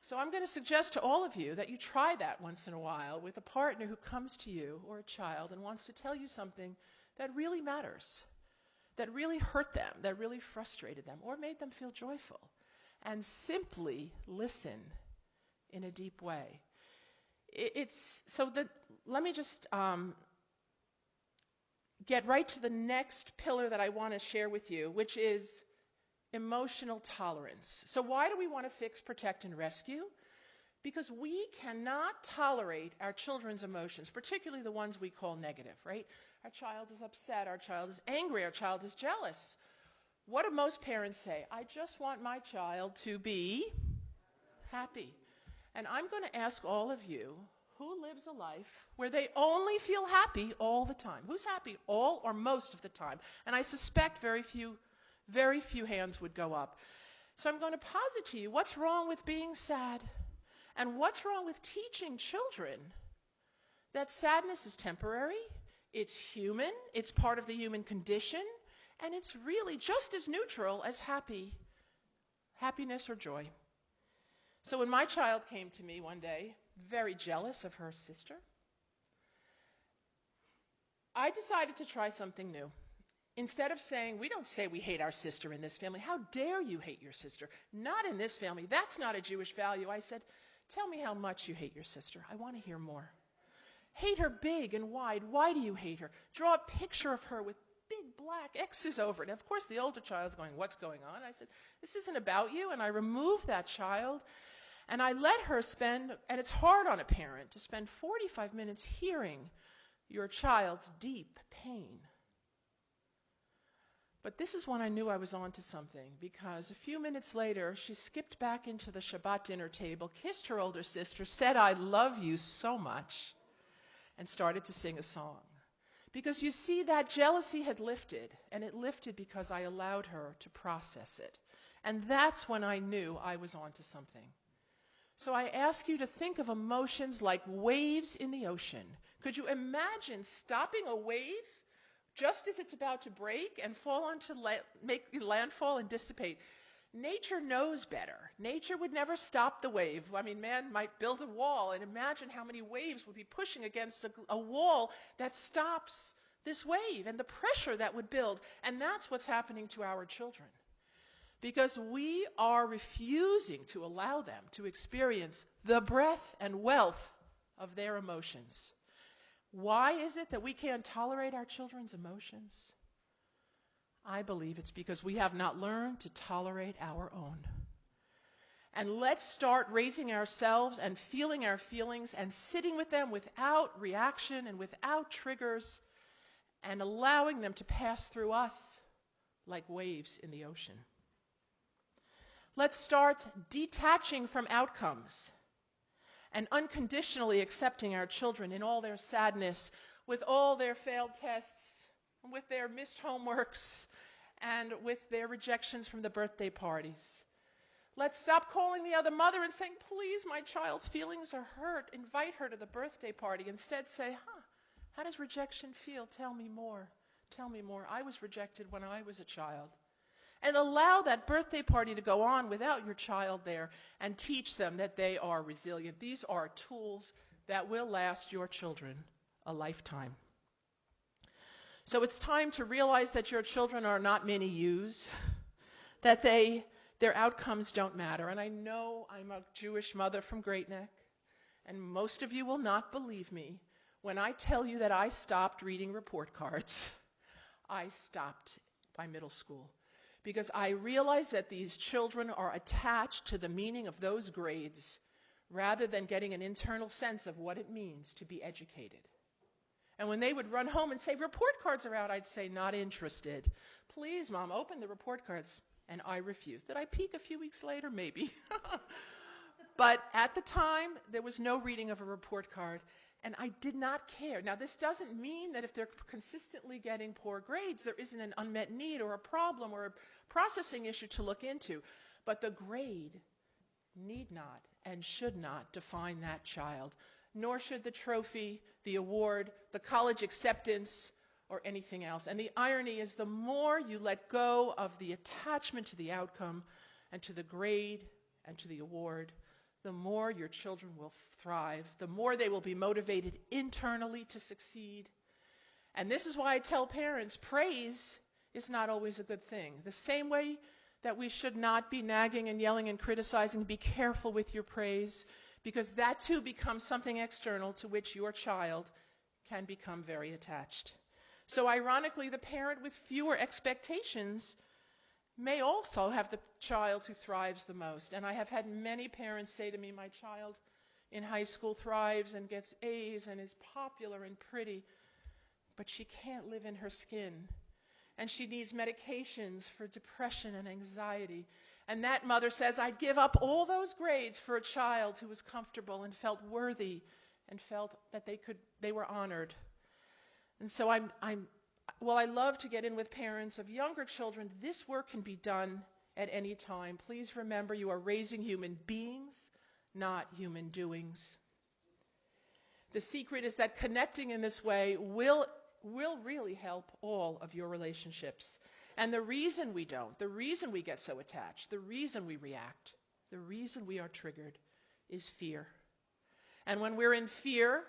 So I'm going to suggest to all of you that you try that once in a while with a partner who comes to you, or a child, and wants to tell you something that really matters, that really hurt them, that really frustrated them, or made them feel joyful. And simply listen in a deep way. Let me just get right to the next pillar that I want to share with you, which is emotional tolerance. So why do we want to fix, protect, and rescue? Because we cannot tolerate our children's emotions, particularly the ones we call negative, right? Our child is upset, our child is angry, our child is jealous. What do most parents say? I just want my child to be happy. And I'm going to ask all of you, who lives a life where they only feel happy all the time? Who's happy all or most of the time? And I suspect very few hands would go up. So I'm going to posit to you, what's wrong with being sad? And what's wrong with teaching children that sadness is temporary, it's human, it's part of the human condition, and it's really just as neutral as happiness or joy. So when my child came to me one day, very jealous of her sister, I decided to try something new. Instead of saying, we don't say we hate our sister in this family. How dare you hate your sister? Not in this family. That's not a Jewish value. I said, tell me how much you hate your sister. I want to hear more. Hate her big and wide. Why do you hate her? Draw a picture of her with big black X's over it. And of course, the older child's going, what's going on? I said, this isn't about you. And I removed that child. And I let her spend, and it's hard on a parent to spend 45 minutes hearing your child's deep pain. But this is when I knew I was onto something, because a few minutes later, she skipped back into the Shabbat dinner table, kissed her older sister, said, I love you so much, and started to sing a song. Because you see, that jealousy had lifted, and it lifted because I allowed her to process it. And that's when I knew I was onto something. So I ask you to think of emotions like waves in the ocean. Could you imagine stopping a wave just as it's about to break and make landfall and dissipate? Nature knows better. Nature would never stop the wave. I mean, man might build a wall, and imagine how many waves would be pushing against a wall that stops this wave and the pressure that would build. And that's what's happening to our children. Because we are refusing to allow them to experience the breadth and wealth of their emotions. Why is it that we can't tolerate our children's emotions? I believe it's because we have not learned to tolerate our own. And let's start raising ourselves and feeling our feelings and sitting with them without reaction and without triggers and allowing them to pass through us like waves in the ocean. Let's start detaching from outcomes and unconditionally accepting our children in all their sadness, with all their failed tests, with their missed homeworks, and with their rejections from the birthday parties. Let's stop calling the other mother and saying, please, my child's feelings are hurt. Invite her to the birthday party. Instead say, how does rejection feel? Tell me more. Tell me more. I was rejected when I was a child. And allow that birthday party to go on without your child there, and teach them that they are resilient. These are tools that will last your children a lifetime. So it's time to realize that your children are not mini yous, that their outcomes don't matter. And I know I'm a Jewish mother from Great Neck, and most of you will not believe me when I tell you that I stopped reading report cards. I stopped by middle school. Because I realize that these children are attached to the meaning of those grades rather than getting an internal sense of what it means to be educated. And when they would run home and say, report cards are out, I'd say, not interested. Please, Mom, open the report cards. And I refused. Did I peek a few weeks later? Maybe. But at the time, there was no reading of a report card. And I did not care. Now, this doesn't mean that if they're consistently getting poor grades, there isn't an unmet need or a problem or a processing issue to look into. But the grade need not and should not define that child, nor should the trophy, the award, the college acceptance, or anything else. And the irony is, the more you let go of the attachment to the outcome and to the grade and to the award, the more your children will thrive, the more they will be motivated internally to succeed. And this is why I tell parents, praise is not always a good thing. The same way that we should not be nagging and yelling and criticizing, be careful with your praise, because that too becomes something external to which your child can become very attached. So ironically, the parent with fewer expectations may also have the child who thrives the most. And I have had many parents say to me, my child in high school thrives and gets A's and is popular and pretty, but she can't live in her skin. And she needs medications for depression and anxiety. And that mother says, I'd give up all those grades for a child who was comfortable and felt worthy and felt that they were honored. And so I love to get in with parents of younger children. This work can be done at any time. Please remember, you are raising human beings, not human doings. The secret is that connecting in this way will really help all of your relationships. And the reason we don't, the reason we get so attached, the reason we react, the reason we are triggered is fear. And when we're in fear,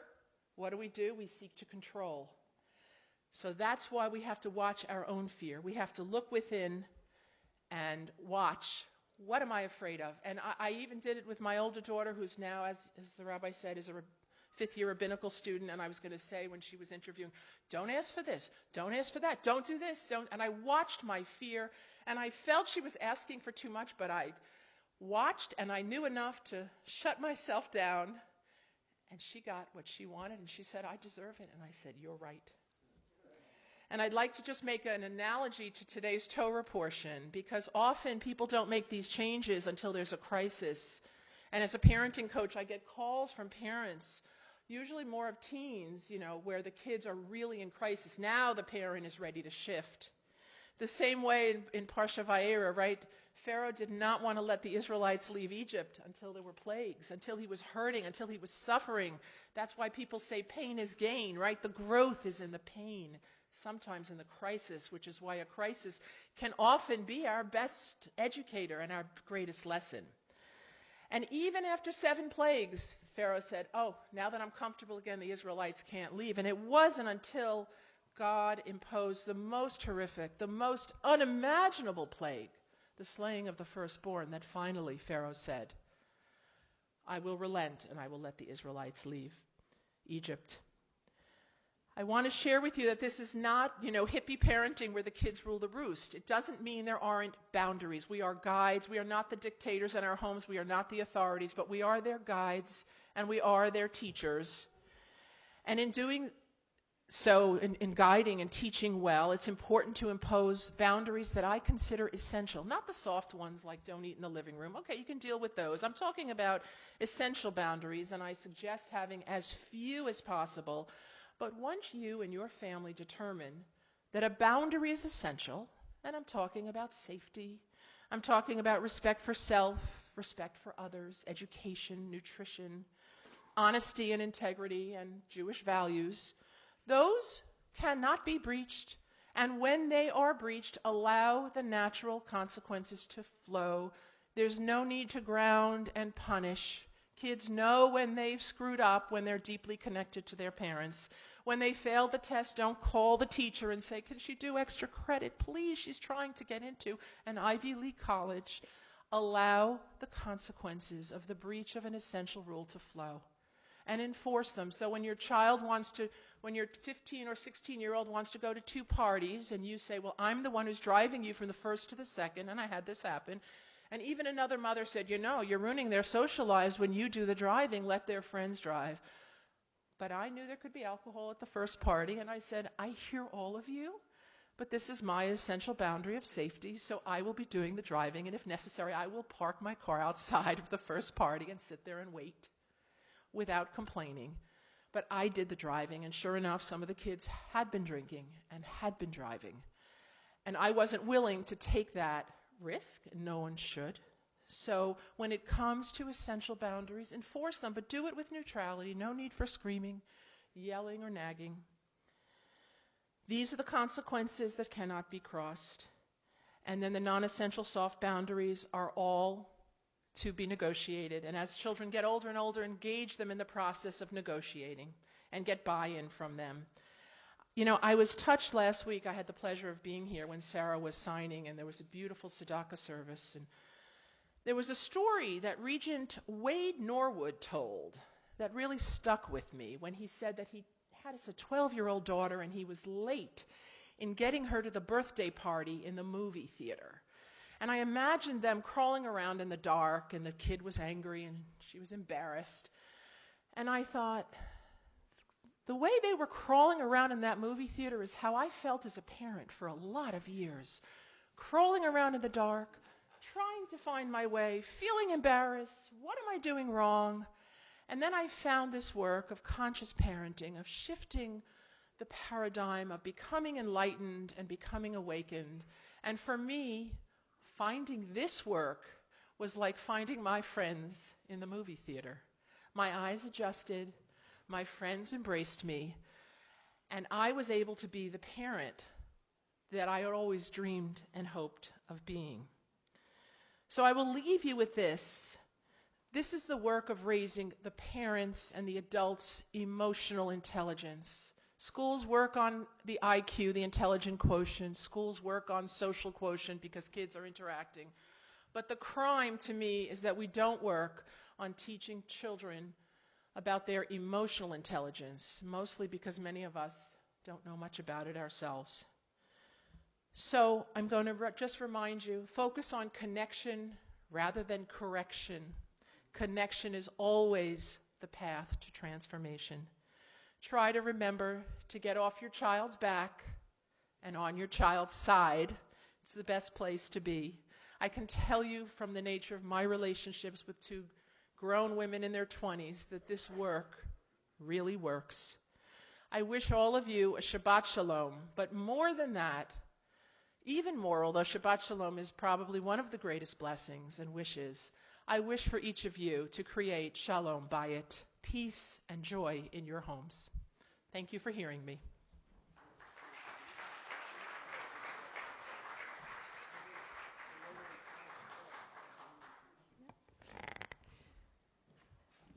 what do? We seek to control. So that's why we have to watch our own fear. We have to look within and watch, what am I afraid of? And I even did it with my older daughter, who's now, as the rabbi said, is a fifth-year rabbinical student. And I was going to say when she was interviewing, don't ask for this, don't ask for that, don't do this, don't. And I watched my fear, and I felt she was asking for too much, but I watched, and I knew enough to shut myself down. And she got what she wanted, and she said, I deserve it. And I said, you're right. And I'd like to just make an analogy to today's Torah portion, because often people don't make these changes until there's a crisis. And as a parenting coach, I get calls from parents, usually more of teens, where the kids are really in crisis. Now the parent is ready to shift. The same way in Parsha Vayera, right? Pharaoh did not want to let the Israelites leave Egypt until there were plagues, until he was hurting, until he was suffering. That's why people say pain is gain, right? The growth is in the pain, sometimes in the crisis, which is why a crisis can often be our best educator and our greatest lesson. And even after 7 plagues, Pharaoh said, oh, now that I'm comfortable again, the Israelites can't leave. And it wasn't until God imposed the most horrific, the most unimaginable plague, the slaying of the firstborn, that finally Pharaoh said, I will relent and I will let the Israelites leave Egypt. I want to share with you that this is not, hippie parenting where the kids rule the roost. It doesn't mean there aren't boundaries. We are guides. We are not the dictators in our homes. We are not the authorities, but we are their guides and we are their teachers. And in doing so, in guiding and teaching well, it's important to impose boundaries that I consider essential. Not the soft ones like don't eat in the living room. Okay, you can deal with those. I'm talking about essential boundaries, and I suggest having as few as possible. But once you and your family determine that a boundary is essential, and I'm talking about safety, I'm talking about respect for self, respect for others, education, nutrition, honesty and integrity, and Jewish values, those cannot be breached. And when they are breached, allow the natural consequences to flow. There's no need to ground and punish. Kids know when they've screwed up, when they're deeply connected to their parents. When they fail the test, don't call the teacher and say, can she do extra credit? Please, she's trying to get into an Ivy League college. Allow the consequences of the breach of an essential rule to flow and enforce them. So when your 15 or 16-year-old wants to go to 2 parties and you say, well, I'm the one who's driving you from the first to the second, and I had this happen. And even another mother said, you're ruining their social lives when you do the driving, let their friends drive. But I knew there could be alcohol at the first party, and I said, I hear all of you, but this is my essential boundary of safety, so I will be doing the driving, and if necessary, I will park my car outside of the first party and sit there and wait without complaining. But I did the driving, and sure enough, some of the kids had been drinking and had been driving. And I wasn't willing to take that risk, and no one should. So when it comes to essential boundaries, enforce them, but do it with neutrality. No need for screaming, yelling, or nagging. These are the consequences that cannot be crossed. And then the non-essential soft boundaries are all to be negotiated. And as children get older and older, engage them in the process of negotiating and get buy-in from them. I was touched last week. I had the pleasure of being here when Sarah was signing, and there was a beautiful tzedakah service. And there was a story that Regent Wade Norwood told that really stuck with me when he said that he had a 12-year-old daughter and he was late in getting her to the birthday party in the movie theater. And I imagined them crawling around in the dark, and the kid was angry and she was embarrassed. And I thought, the way they were crawling around in that movie theater is how I felt as a parent for a lot of years. Crawling around in the dark, trying to find my way, feeling embarrassed. What am I doing wrong? And then I found this work of conscious parenting, of shifting the paradigm of becoming enlightened and becoming awakened. And for me, finding this work was like finding my friends in the movie theater. My eyes adjusted, my friends embraced me, and I was able to be the parent that I had always dreamed and hoped of being. So I will leave you with this. This is the work of raising the parents and the adults' emotional intelligence. Schools work on the IQ, the intelligent quotient. Schools work on social quotient because kids are interacting. But the crime to me is that we don't work on teaching children about their emotional intelligence, mostly because many of us don't know much about it ourselves. So I'm going to just remind you, focus on connection rather than correction. Connection is always the path to transformation. Try to remember to get off your child's back and on your child's side. It's the best place to be. I can tell you from the nature of my relationships with two grown women in their 20s that this work really works. I wish all of you a Shabbat Shalom, but more than that, even more, although Shabbat Shalom is probably one of the greatest blessings and wishes, I wish for each of you to create Shalom Bayit, peace and joy in your homes. Thank you for hearing me.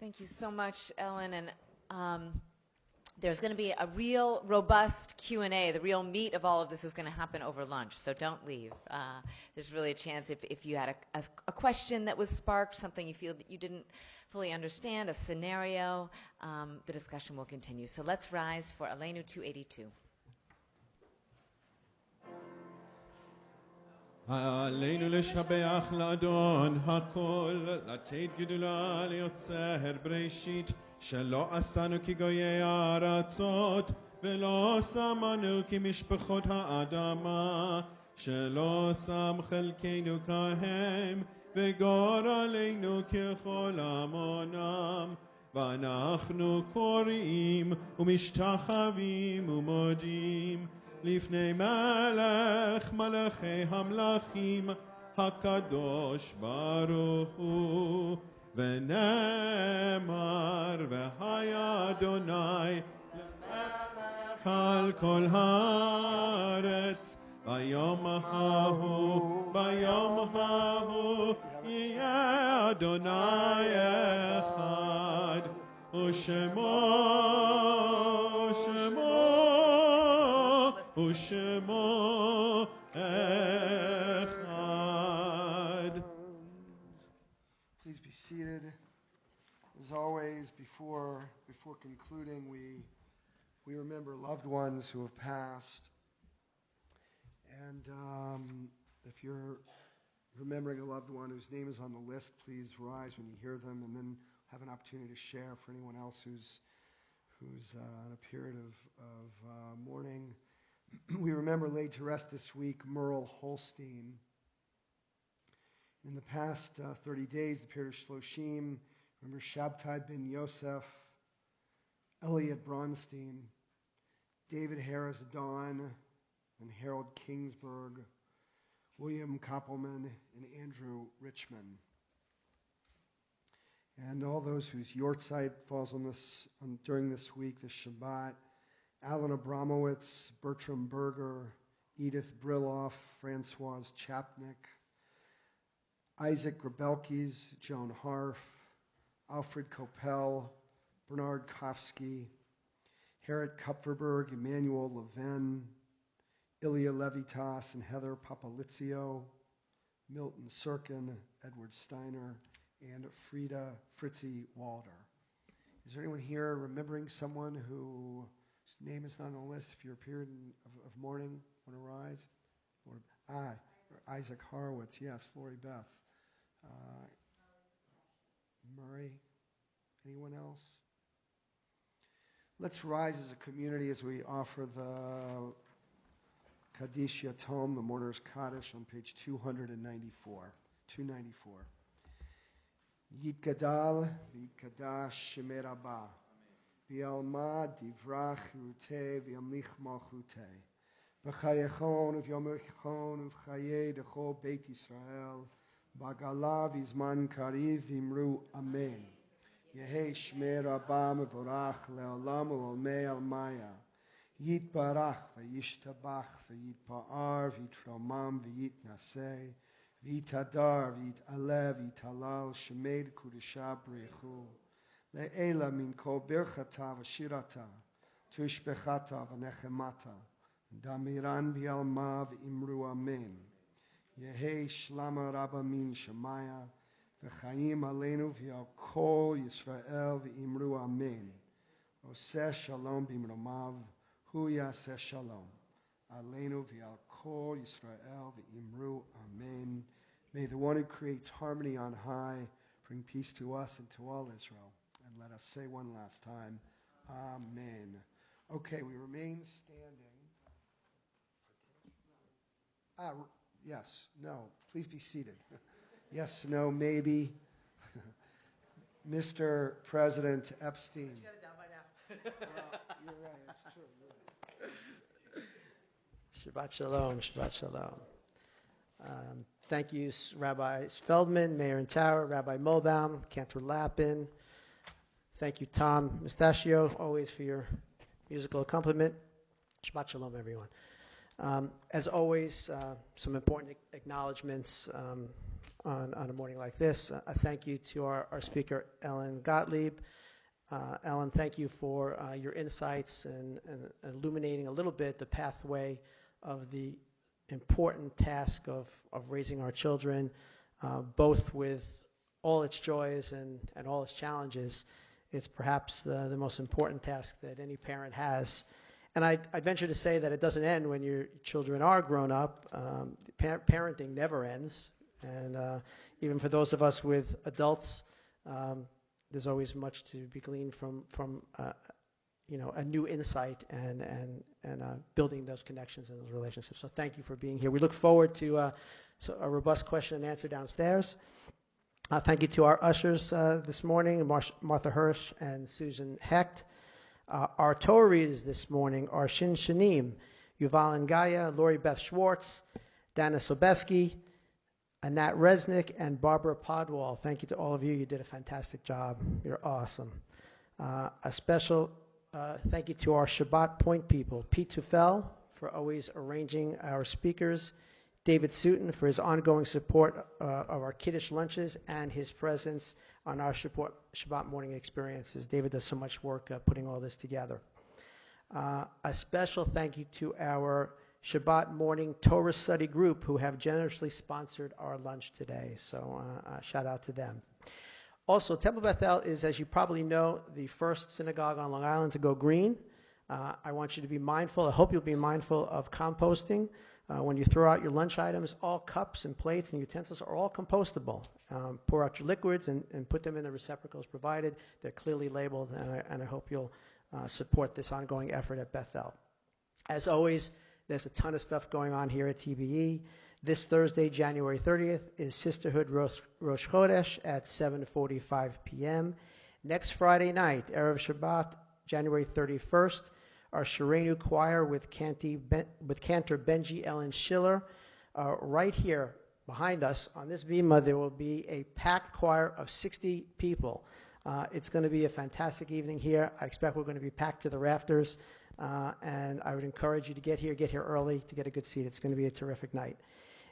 Thank you so much, Ellen. And there's going to be a real robust Q&A. The real meat of all of this is going to happen over lunch, so don't leave. There's really a chance if you had a question that was sparked, something you feel that you didn't fully understand, a scenario, the discussion will continue. So let's rise for Aleinu 282. עלינו לשבח לאדון הכל, לתת גדולה ליוצר בראשית, שלא עשנו כגויי הארצות, ולא שמנו כמשפחות האדמה, שלא שם חלקנו כהם, וגורלנו ככל עמונם. ואנחנו קוראים ומשתחווים ומודים לפני מלך מלכי המלכים הקדוש ברוך הוא, ונאמר והיה אדוני למלך על כל הארץ, ביום ההוא יהיה אדוני אחד, ושמו אחד. Please be seated. As always, before concluding, we remember loved ones who have passed. And if you're remembering a loved one whose name is on the list, please rise when you hear them, and then have an opportunity to share for anyone else who's in a period of mourning. We remember laid to rest this week Merle Holstein. In the past 30 days, the period of Shloshim, remember Shabtai ben Yosef, Elliot Bronstein, David Harris Dawn, and Harold Kingsburg, William Koppelman, and Andrew Richmond. And all those whose Yortzeit falls during this week, the Shabbat, Alan Abramowitz, Bertram Berger, Edith Brilloff, Francoise Chapnick, Isaac Grabelkis, Joan Harf, Alfred Coppell, Bernard Kofsky, Harriet Kupferberg, Emmanuel Levin, Ilya Levitas and Heather Papalizio, Milton Sirkin, Edward Steiner, and Frida Fritzi Walder. Is there anyone here remembering someone whose name is not on the list? If you're a period of mourning, want to rise? Isaac Horowitz, yes. Lori Beth. Murray. Anyone else? Let's rise as a community as we offer the Kaddish Yatom, the Mourner's Kaddish, on page 294. 294. Yitgadal v'yitkadash Shemei Rabbah v'yalma divrach Ruteh v'yamlich malchuteh v'chayechon v'yomechon v'chayei dechol Beit Yisrael b'gala v'zman kariv v'imru Amen. Yehei Shmei Rabbah mevorach le'olam u'olmei almaya Yitbarach v'yishtabach v'yitpa'ar v'yitromam v'yitnaseh v'yitadar v'yitaleh v'yitalal shemed kudusha b'rechu le'ela min kol birchata v'shirata tushbechata v'nechemata damiran v'yalma v'imru amen Yehei shlama rabba min shemaya v'chayim aleinu v'yal kol Yisrael v'imru amen Oseh shalom b'imromav Hu yaseh shalom. Aleinu v'al kol Yisrael v'imru amen. May the one who creates harmony on high bring peace to us and to all Israel. And let us say one last time, Amen. Okay, we remain standing. Yes, no, please be seated. Yes, no, maybe. Mr. President Epstein. You got it down by now. Well, you're right, it's true. Shabbat Shalom, Shabbat Shalom. Thank you, Rabbi Feldman, Mayor and Tower, Rabbi Molbaum, Cantor Lappin. Thank you, Tom Mustachio, always for your musical accompaniment. Shabbat Shalom, everyone. As always, some important acknowledgments on a morning like this. A thank you to our speaker, Ellen Gottlieb. Ellen, thank you for your insights and illuminating a little bit the pathway of the important task of raising our children, both with all its joys and all its challenges. It's perhaps the most important task that any parent has. And I'd venture to say that it doesn't end when your children are grown up. Parenting never ends. And even for those of us with adults, there's always much to be gleaned from a new insight and building those connections and those relationships. So thank you for being here. We look forward to a robust question and answer downstairs. Thank you to our ushers this morning, Martha Hirsch and Susan Hecht. Our Tories this morning are Shin Shanim, Yuval and Gaia, Lori Beth Schwartz, Dana Sobeski, Anat Resnick, and Barbara Podwall. Thank you to all of you. You did a fantastic job. You're awesome. A special thank you to our Shabbat Point people, Pete Tufel for always arranging our speakers, David Sutton for his ongoing support of our Kiddush lunches and his presence on our Shabbat morning experiences. David does so much work putting all this together. A special thank you to our Shabbat morning Torah study group who have generously sponsored our lunch today. So shout out to them. Also, Temple Beth-El is, as you probably know, the first synagogue on Long Island to go green. I want you to be mindful. I hope you'll be mindful of composting. When you throw out your lunch items, all cups and plates and utensils are all compostable. Pour out your liquids and put them in the receptacles provided. They're clearly labeled, and I hope you'll support this ongoing effort at Beth-El. As always, there's a ton of stuff going on here at TBE. This Thursday, January 30th, is Sisterhood Rosh Chodesh at 7:45 p.m. Next Friday night, Erev Shabbat, January 31st, our Shirenu choir with Cantor Benji Ellen Schiller. Right here behind us on this bima, there will be a packed choir of 60 people. It's going to be a fantastic evening here. I expect we're going to be packed to the rafters. And I would encourage you to get here early to get a good seat. It's going to be a terrific night.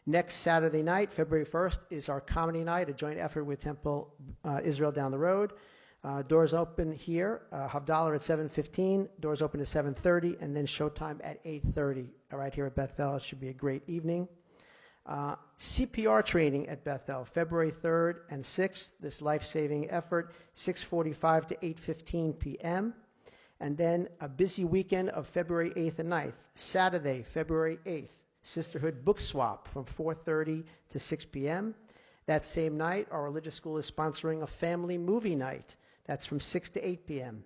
Next Saturday night, February 1st, is our comedy night, a joint effort with Temple Israel down the road. Doors open here, Havdalah at 7:15, doors open at 7:30, and then showtime at 8:30 right here at Beth-El. It should be a great evening. CPR training at Beth-El, February 3rd and 6th, this life-saving effort, 6:45 to 8:15 p.m., and then a busy weekend of February 8th and 9th. Saturday, February 8th, Sisterhood Book Swap from 4:30 to 6 p.m. That same night, our religious school is sponsoring a family movie night. That's from 6 to 8 p.m.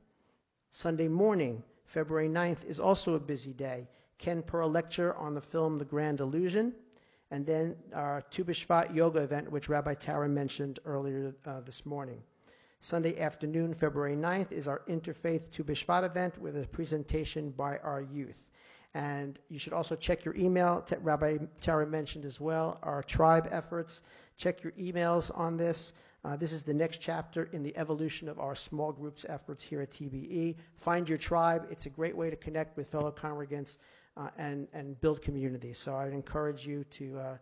Sunday morning, February 9th, is also a busy day. Ken Pearl lecture on the film The Grand Illusion, and then our Tu B'Shvat yoga event, which Rabbi Tara mentioned earlier this morning. Sunday afternoon, February 9th, is our Interfaith Tu B'Shvat event with a presentation by our youth. And you should also check your email. Rabbi Tara mentioned as well our tribe efforts. Check your emails on this. This is the next chapter in the evolution of our small groups efforts here at TBE. Find your tribe. It's a great way to connect with fellow congregants and build community. So I'd encourage you to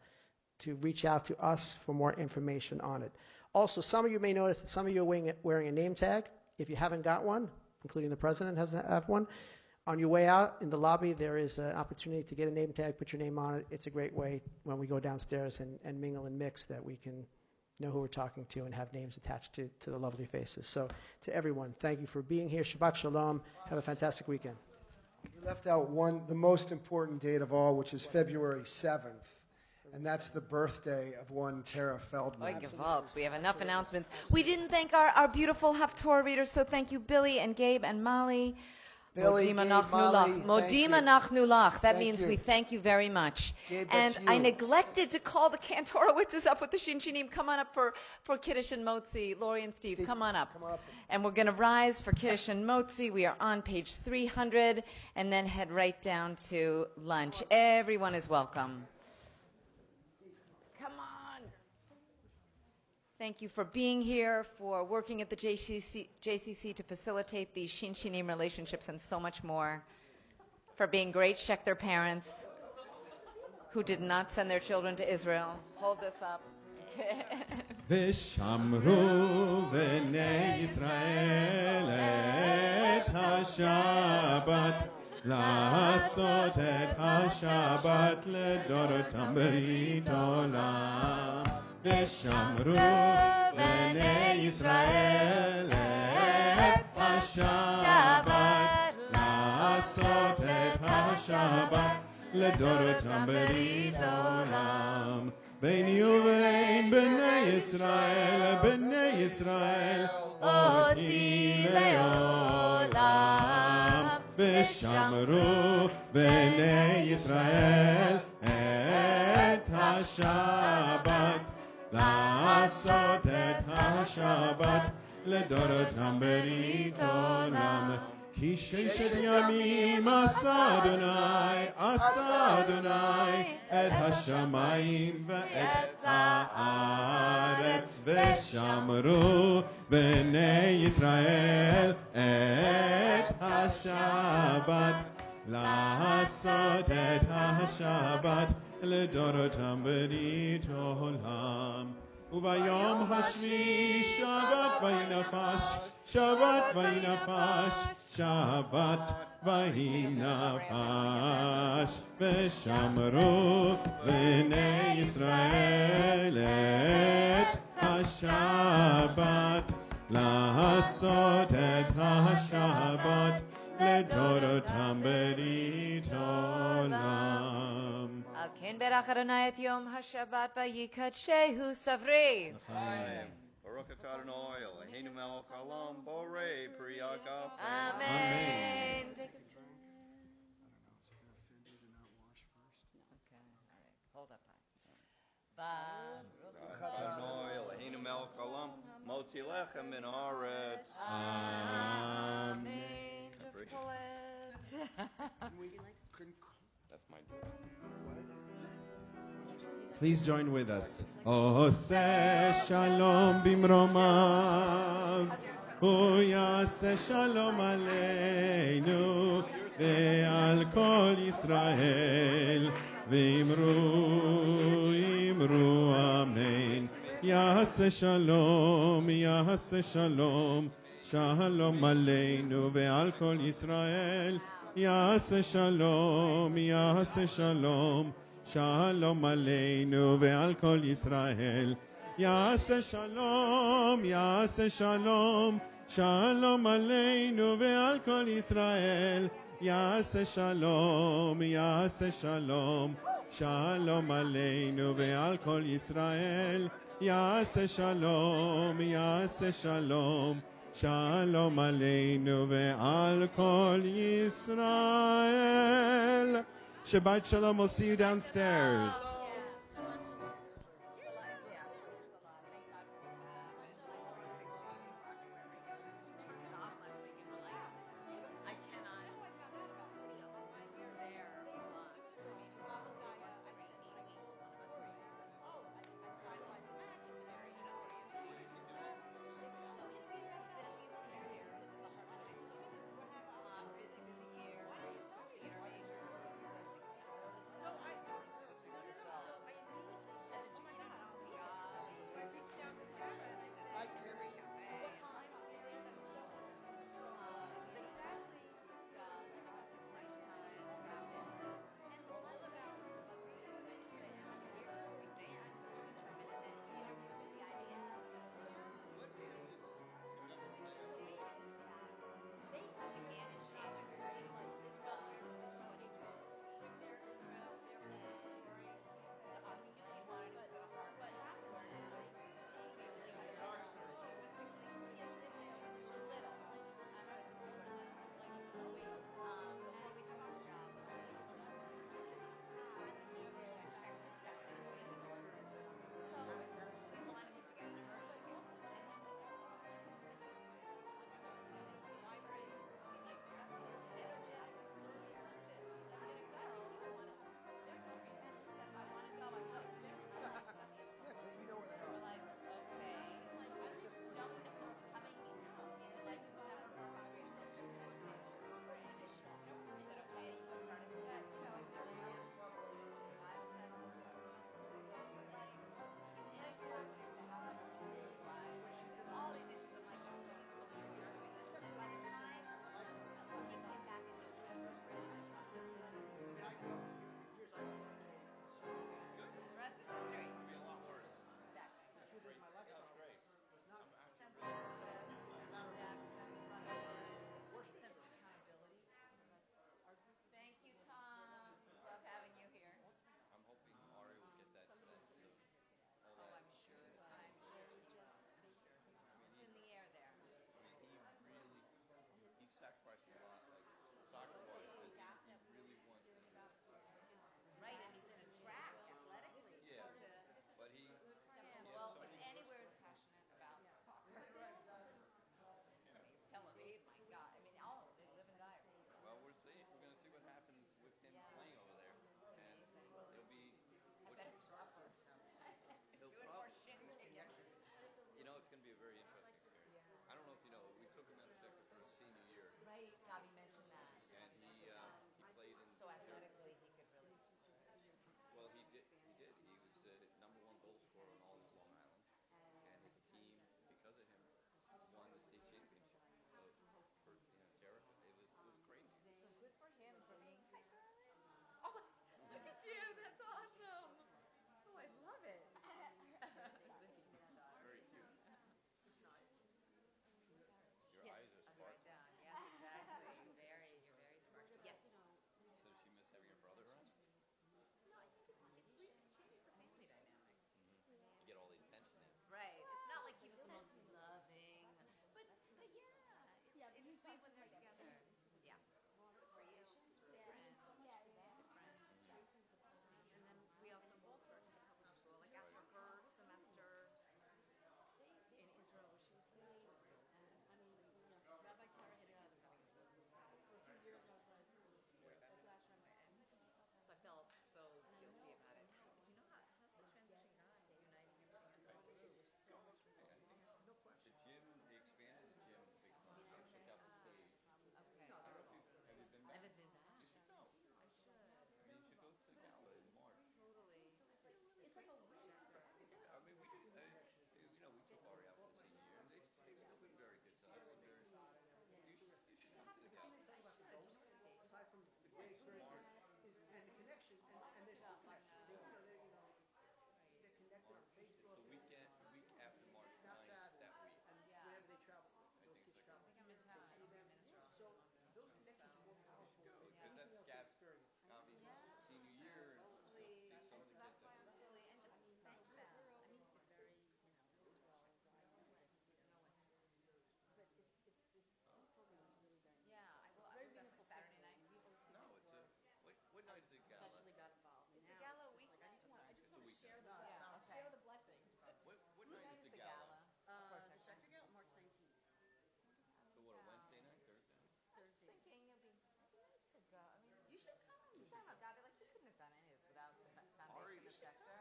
reach out to us for more information on it. Also, some of you may notice that some of you are wearing a name tag. If you haven't got one, including the president has to have one, on your way out in the lobby, there is an opportunity to get a name tag, put your name on it. It's a great way when we go downstairs and mingle and mix that we can know who we're talking to and have names attached to the lovely faces. So to everyone, thank you for being here. Shabbat Shalom. Have a fantastic weekend. We left out the most important date of all, which is February 7th. And that's the birthday of one Tara Feldman. We have enough announcements. We didn't thank our beautiful Haftorah readers, so thank you, Billy and Gabe and Molly. Billy, Modima Gabe, nachnu Molly, lach. Modima nachnu lach. That Thank means you. we thank you very much. Gabe, And that's I you. neglected to call the Kantorowitzes up with the Shinshinim. Come on up for Kiddush and Motzi. Lori and Steve, come on up. And we're going to rise for Kiddush and Motzi. We are on page 300 and then head right down to lunch. Everyone is welcome. Come on. Thank you for being here, for working at the JCC to facilitate these Shinshinim relationships and so much more, for being great Schechter parents who did not send their children to Israel. Hold this up. ושמרו בני ישראל את השבת, לעשות את השבת לדורותם ברית עולם. ושמרו בני ישראל את השבת, לעשות את השבת לדורותם ברית עולם. ביני ובין בני ישראל, אותי לעולם. ושמרו בני ישראל את השבת, לעשות את השבת לדורותם ברית עולם. כי ששת ימים עשה אדוני את השמיים ואת הארץ, ושמרו בני ישראל את השבת, לעשות את השבת לדורותם ברית עולם. וביום השביעי שבת וינפש, שבת וינפש, שבת וינפש. ושמרו בני ישראל את השבת, לעשות את השבת לדורותם ברית עולם. על כן ברך אדוני את יום השבת ויקדשהו סברי. Baruch atah Adonai Eloheinu melech haolam, borei pri Yaakov. Amen. Hold up high. Baruch atah Adonai Eloheinu melech haolam, motzi lechem min haaretz. Amen. Just pull it. That's my job. Please join with us. עושה שלום במרומיו, הוא יעשה שלום עלינו ועל כל ישראל, ואמרו אמן. יעשה שלום, שלום עלינו ועל כל ישראל. יעשה שלום, שלום עלינו ועל כל ישראל. יעשה שלום, שלום עלינו ועל כל ישראל. יעשה שלום, שלום עלינו ועל כל ישראל. יעשה שלום, Shalom Aleinu ve'al kol Yisrael. Shabbat Shalom. We'll see you downstairs.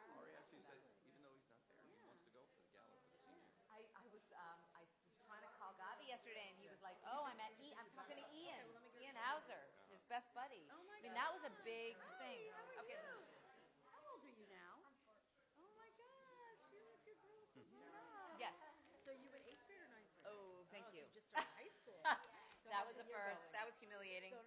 Ari actually said, even though he's not there, he wants to go for the gala for the senior. I was trying to call Gabi yesterday, and he was like, "Oh, I'm talking to Ian, Ian Hauser, his best buddy." I mean, that was a big thing. Okay. How old are you now? Oh my gosh, you look your girl so grown up. Yes. So you in 8th grade or 9th grade? Oh, thank you. So you just started high school. So That how's was the year first. going? That was humiliating. Going